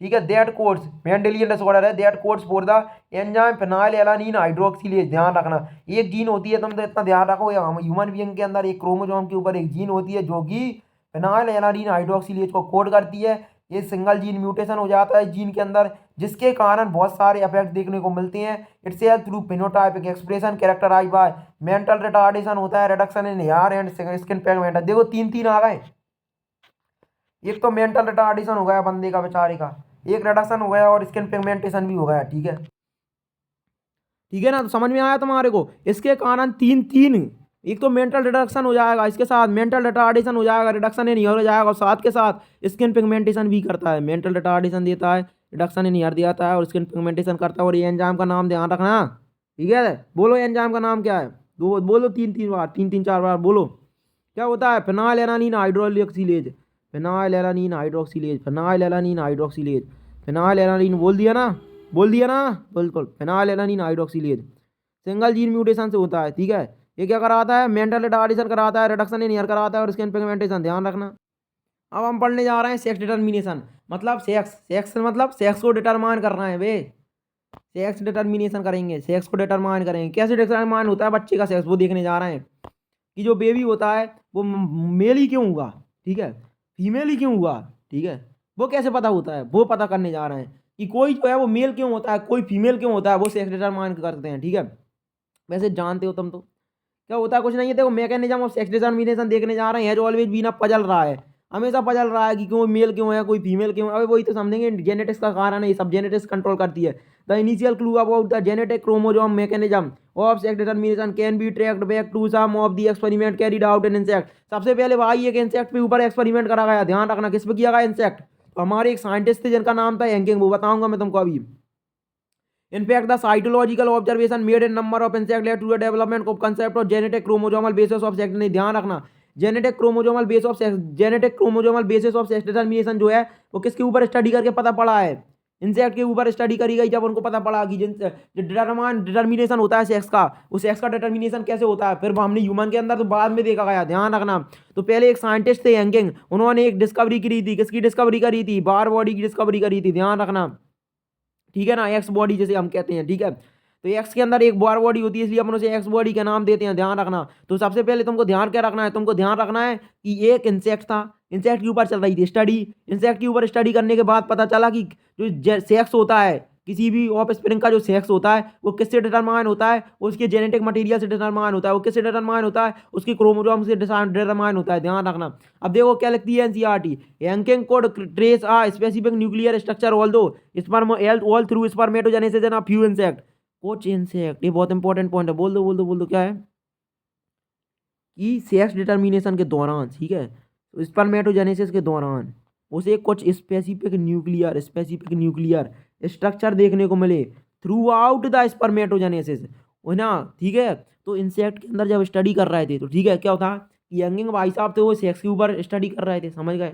ठीक है. दैट कोड्स, मेंडेलियन डिसऑर्डर है. That codes for the enzyme phenylalanine hydroxylase. ध्यान रखना, एक जीन होती है, तुम तो इतना ध्यान रखो, ह्यूमन बीइंग के अंदर एक क्रोमोसोम के ऊपर एक जीन होती है जो कि फेनिलएलानिन हाइड्रोक्सिलेज को कोड करती है. ये सिंगल जीन म्यूटेशन हो जाता है जीन के अंदर, जिसके कारण बहुत सारे इफेक्ट देखने को मिलते हैं. It's help through phenotypic expression characterise by mental retardation होता है, reduction in hair and skin pigment. देखो 3 आ गए. एक तो मेंटल रिटार्डेशन हो गया बंदे का, बेचारे का, एक रिडक्शन हो गया और स्किन पिगमेंटेशन भी हो गया. ठीक है, ठीक है ना. तो समझ में आया तुम्हारे को? इसके कारण 3 एक तो मेंटल रिडक्शन हो जाएगा, इसके साथ मेंटल रिटार्डेशन हो जाएगा, रिडक्शन इन ईयर हो जाएगा, और साथ के साथ स्किन पिगमेंटेशन भी करता है. मेंटल रिटार्डेशन देता है, रिडक्शन इन ईयर देता है और स्किन पिगमेंटेशन करता है. और ये एंजाइम का नाम ध्यान रखना. ठीक है, बोलो एंजाइम का नाम क्या है? दो बोलो, 3-4 बार बोलो. क्या होता है? Phenylalanine hydroxylase. Phenylalanine hydroxylase, phenylalanine hydroxylase, phenylalanine. बोल दिया ना, बिल्कुल. Phenylalanine hydroxylase single gene mutation से होता है. ठीक है, ये क्या कराता है? मेंटल रिटार्डेशन कराता है, रिडक्शन इन ईयर कराता है और स्किन पिगमेंटेशन. ध्यान रखना. अब हम पढ़ने जा रहे हैं सेक्स डिटर्मिनेशन. मतलब सेक्स मतलब सेक्स को डिटरमाइन करना है बे. सेक्स डिटर्मिनेशन करेंगे, सेक्स को डिटरमाइन करेंगे. कैसे डिटरमाइन होता है बच्चे का सेक्स, वो देखने जा रहे हैं. कि जो बेबी होता है वो मेल ही क्यों हुआ, ठीक है, फीमेल ही क्यों हुआ, ठीक है, वो कैसे पता होता है, वो पता करने जा रहे हैं. कि कोई जो है वो मेल क्यों होता है, कोई फीमेल क्यों होता है, वो सेक्स डिटरमाइन करते हैं. ठीक है, वैसे जानते हो तुम तो क्या होता है, कुछ नहीं है. देखो मैकेनिज्म ऑफ सेक्स डिटर्मिनेशन देखने जा रहे हैं. जो ऑलवेज बीना पजल रहा है, हमेशा पजल रहा है कि क्यों मेल क्यों है, कोई फीमेल क्यों है. अभी वही तो समझेंगे, जेनेटिक्स का कारण है, ये सब जेनेटिक्स कंट्रोल करती है. The initial clue about the genetic chromosome mechanism of sex determination can be tracked back to some of the experiment carried out in insect. सबसे पहले भाई एक इंसेक्ट पे ऊपर एक्सपेरिमेंट करा गया, ध्यान रखना किस पे किया गया, इंसेक्ट। तो हमारे एक साइंटिस्ट थे जिनका नाम था हैंकिंग, वो बताऊंगा मैं तुमको अभी। In fact, the cytological observation made in number of insects led to the development of concept of genetic chromosomal basis of sex। नहीं, ध्यान रखना, genetic chromosomal base of sex, genetic chromosomal basis of sex determination जो है वो किसके ऊपर study करके पता पड़ा है, इंसेक्ट के ऊपर स्टडी करी गई। जब उनको पता पड़ा कि डिटर्मिनेशन होता है सेक्स का, उस सेक्स का डिटर्मिनेशन कैसे होता है, फिर हमने ह्यूमन के अंदर तो बाद में देखा गया, ध्यान रखना। तो पहले एक साइंटिस्ट थे हैंकिंग, उन्होंने एक डिस्कवरी करी थी, किसकी डिस्कवरी करी थी, बार बॉडी की डिस्कवरी करी थी, ध्यान रखना, ठीक है ना, एक्स बॉडी जैसे हम कहते हैं, ठीक है। तो एक्स के अंदर एक बार बॉडी होती है, इसलिए अपन उसे एक्स बॉडी का नाम देते हैं, ध्यान रखना। तो सबसे पहले तुमको ध्यान क्या रखना है, तुमको ध्यान रखना है कि एक इंसेक्ट था, इंसेक्ट के ऊपर चल रही थी स्टडी। इंसेक्ट के ऊपर स्टडी करने के बाद पता चला कि जो सेक्स होता है किसी भी ऑफ स्प्रिंग का, जो सेक्स होता है वो किससे डिटरमाइन होता है, उसके जेनेटिक मटेरियल से डिटरमाइन होता है। वो किससे डिटरमाइन होता है, उसकी क्रोमोसोम से डिटरमाइन होता है, ध्यान रखना। अब देखो क्या लिखती है NCERT, Henking could trace a specific nuclear structure although sperm all through spermatogenesis in a few insect. कुछ इंसेक्ट, ये बहुत इंपॉर्टेंट पॉइंट है, बोल दो क्या है कि सेक्स डिटर्मिनेशन के दौरान, ठीक है, स्पर्मेटोजेनेसिस के दौरान उसे कुछ स्पेसिफिक न्यूक्लियर स्ट्रक्चर देखने को मिले थ्रू आउट द स्पर्मेटोजेनेसिस, है ना, ठीक है। तो इंसेक्ट के अंदर जब स्टडी कर रहे थे तो ठीक है क्या होता कि यंगिंग भाई साहब थे, वो सेक्स के ऊपर स्टडी कर रहे थे, समझ गए,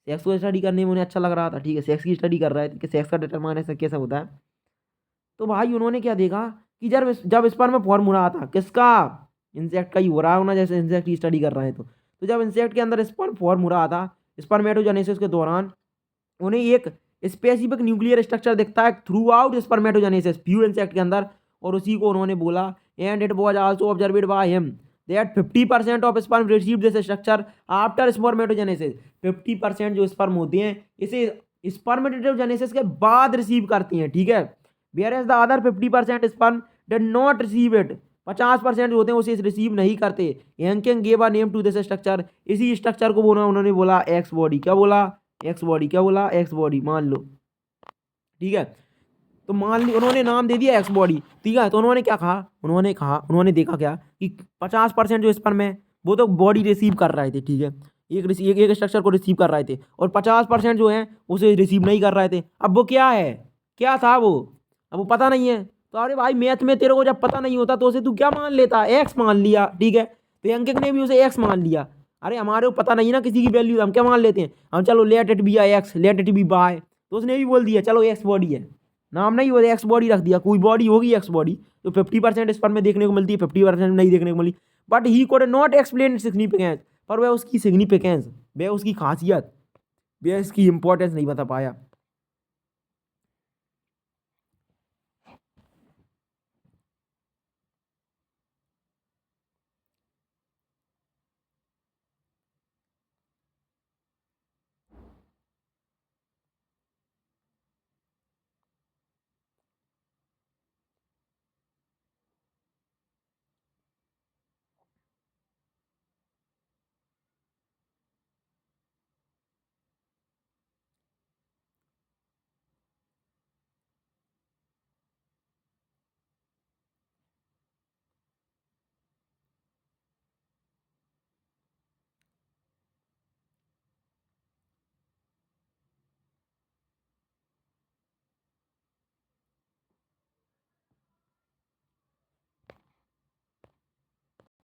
सेक्स को स्टडी करने में उन्हें अच्छा लग रहा था, ठीक है, सेक्स की स्टडी कर रहे थे कि सेक्स का डिटरमिनेशन कैसा होता है। तो भाई उन्होंने क्या देखा कि जब स्पर्म फॉर्म हो रहा था, किसका, इंसेक्ट का ही हो रहा होना, जैसे इंसेक्ट की स्टडी कर रहे हैं। तो जब इंसेक्ट के अंदर स्पर्म फॉर्म हो रहा था स्पर्मेटोजेनेसिस के दौरान, उन्हें एक स्पेसिफिक न्यूक्लियर स्ट्रक्चर दिखता है through out spermatogenesis few insect के अंदर, और उसी को उन्होंने बोला and it was also observed by him that 50% of sperm receive this structure after spermatogenesis. 50% जो स्पर्म होते हैं इसे स्पर्मेटोजेनेसिस के बाद रिसीव करती हैं, ठीक है, whereas the other 50% sperm did not receive it। 50% जो होते हैं उसे रिसीव नहीं करते। Henking gave a name to this structure, इसी स्ट्रक्चर को उन्होंने बोला एक्स बॉडी। क्या बोला, एक्स बॉडी। क्या बोला, एक्स बॉडी, मान लो, ठीक है। तो मान ली उन्होंने नाम दे दिया एक्स बॉडी, ठीक है। तो उन्होंने क्या कहा, उन्होंने देखा क्या कि 50% जो स्पर्म है वो तो बॉडी रिसीव कर रहे थे, ठीक है, एक स्ट्रक्चर को रिसीव कर रहे थे, और 50% जो है उसे रिसीव नहीं कर रहे थे। अब वो क्या है, क्या था वो, अब वो पता नहीं है। तो अरे भाई मैथ में तेरे को जब पता नहीं होता तो उसे तू क्या मान लेता, एक्स मान लिया, ठीक है। तो हैंकिंग ने भी उसे एक्स मान लिया। अरे हमारे को पता नहीं ना किसी की वैल्यू, हम क्या मान लेते हैं, हम चलो let it be X, let it be Y, तो उसने भी बोल दिया चलो एक्स बॉडी है, नाम नहीं बोले एक्स बॉडी रख दिया। कोई बॉडी होगी एक्स बॉडी, तो 50% स्पर्म में देखने को मिलती है, 50% नहीं देखने को मिली। But he could not explain significance, पर वह उसकी सिग्निफिकेंस, वह उसकी खासियत, वह इसकी इंपॉर्टेंस नहीं बता पाया।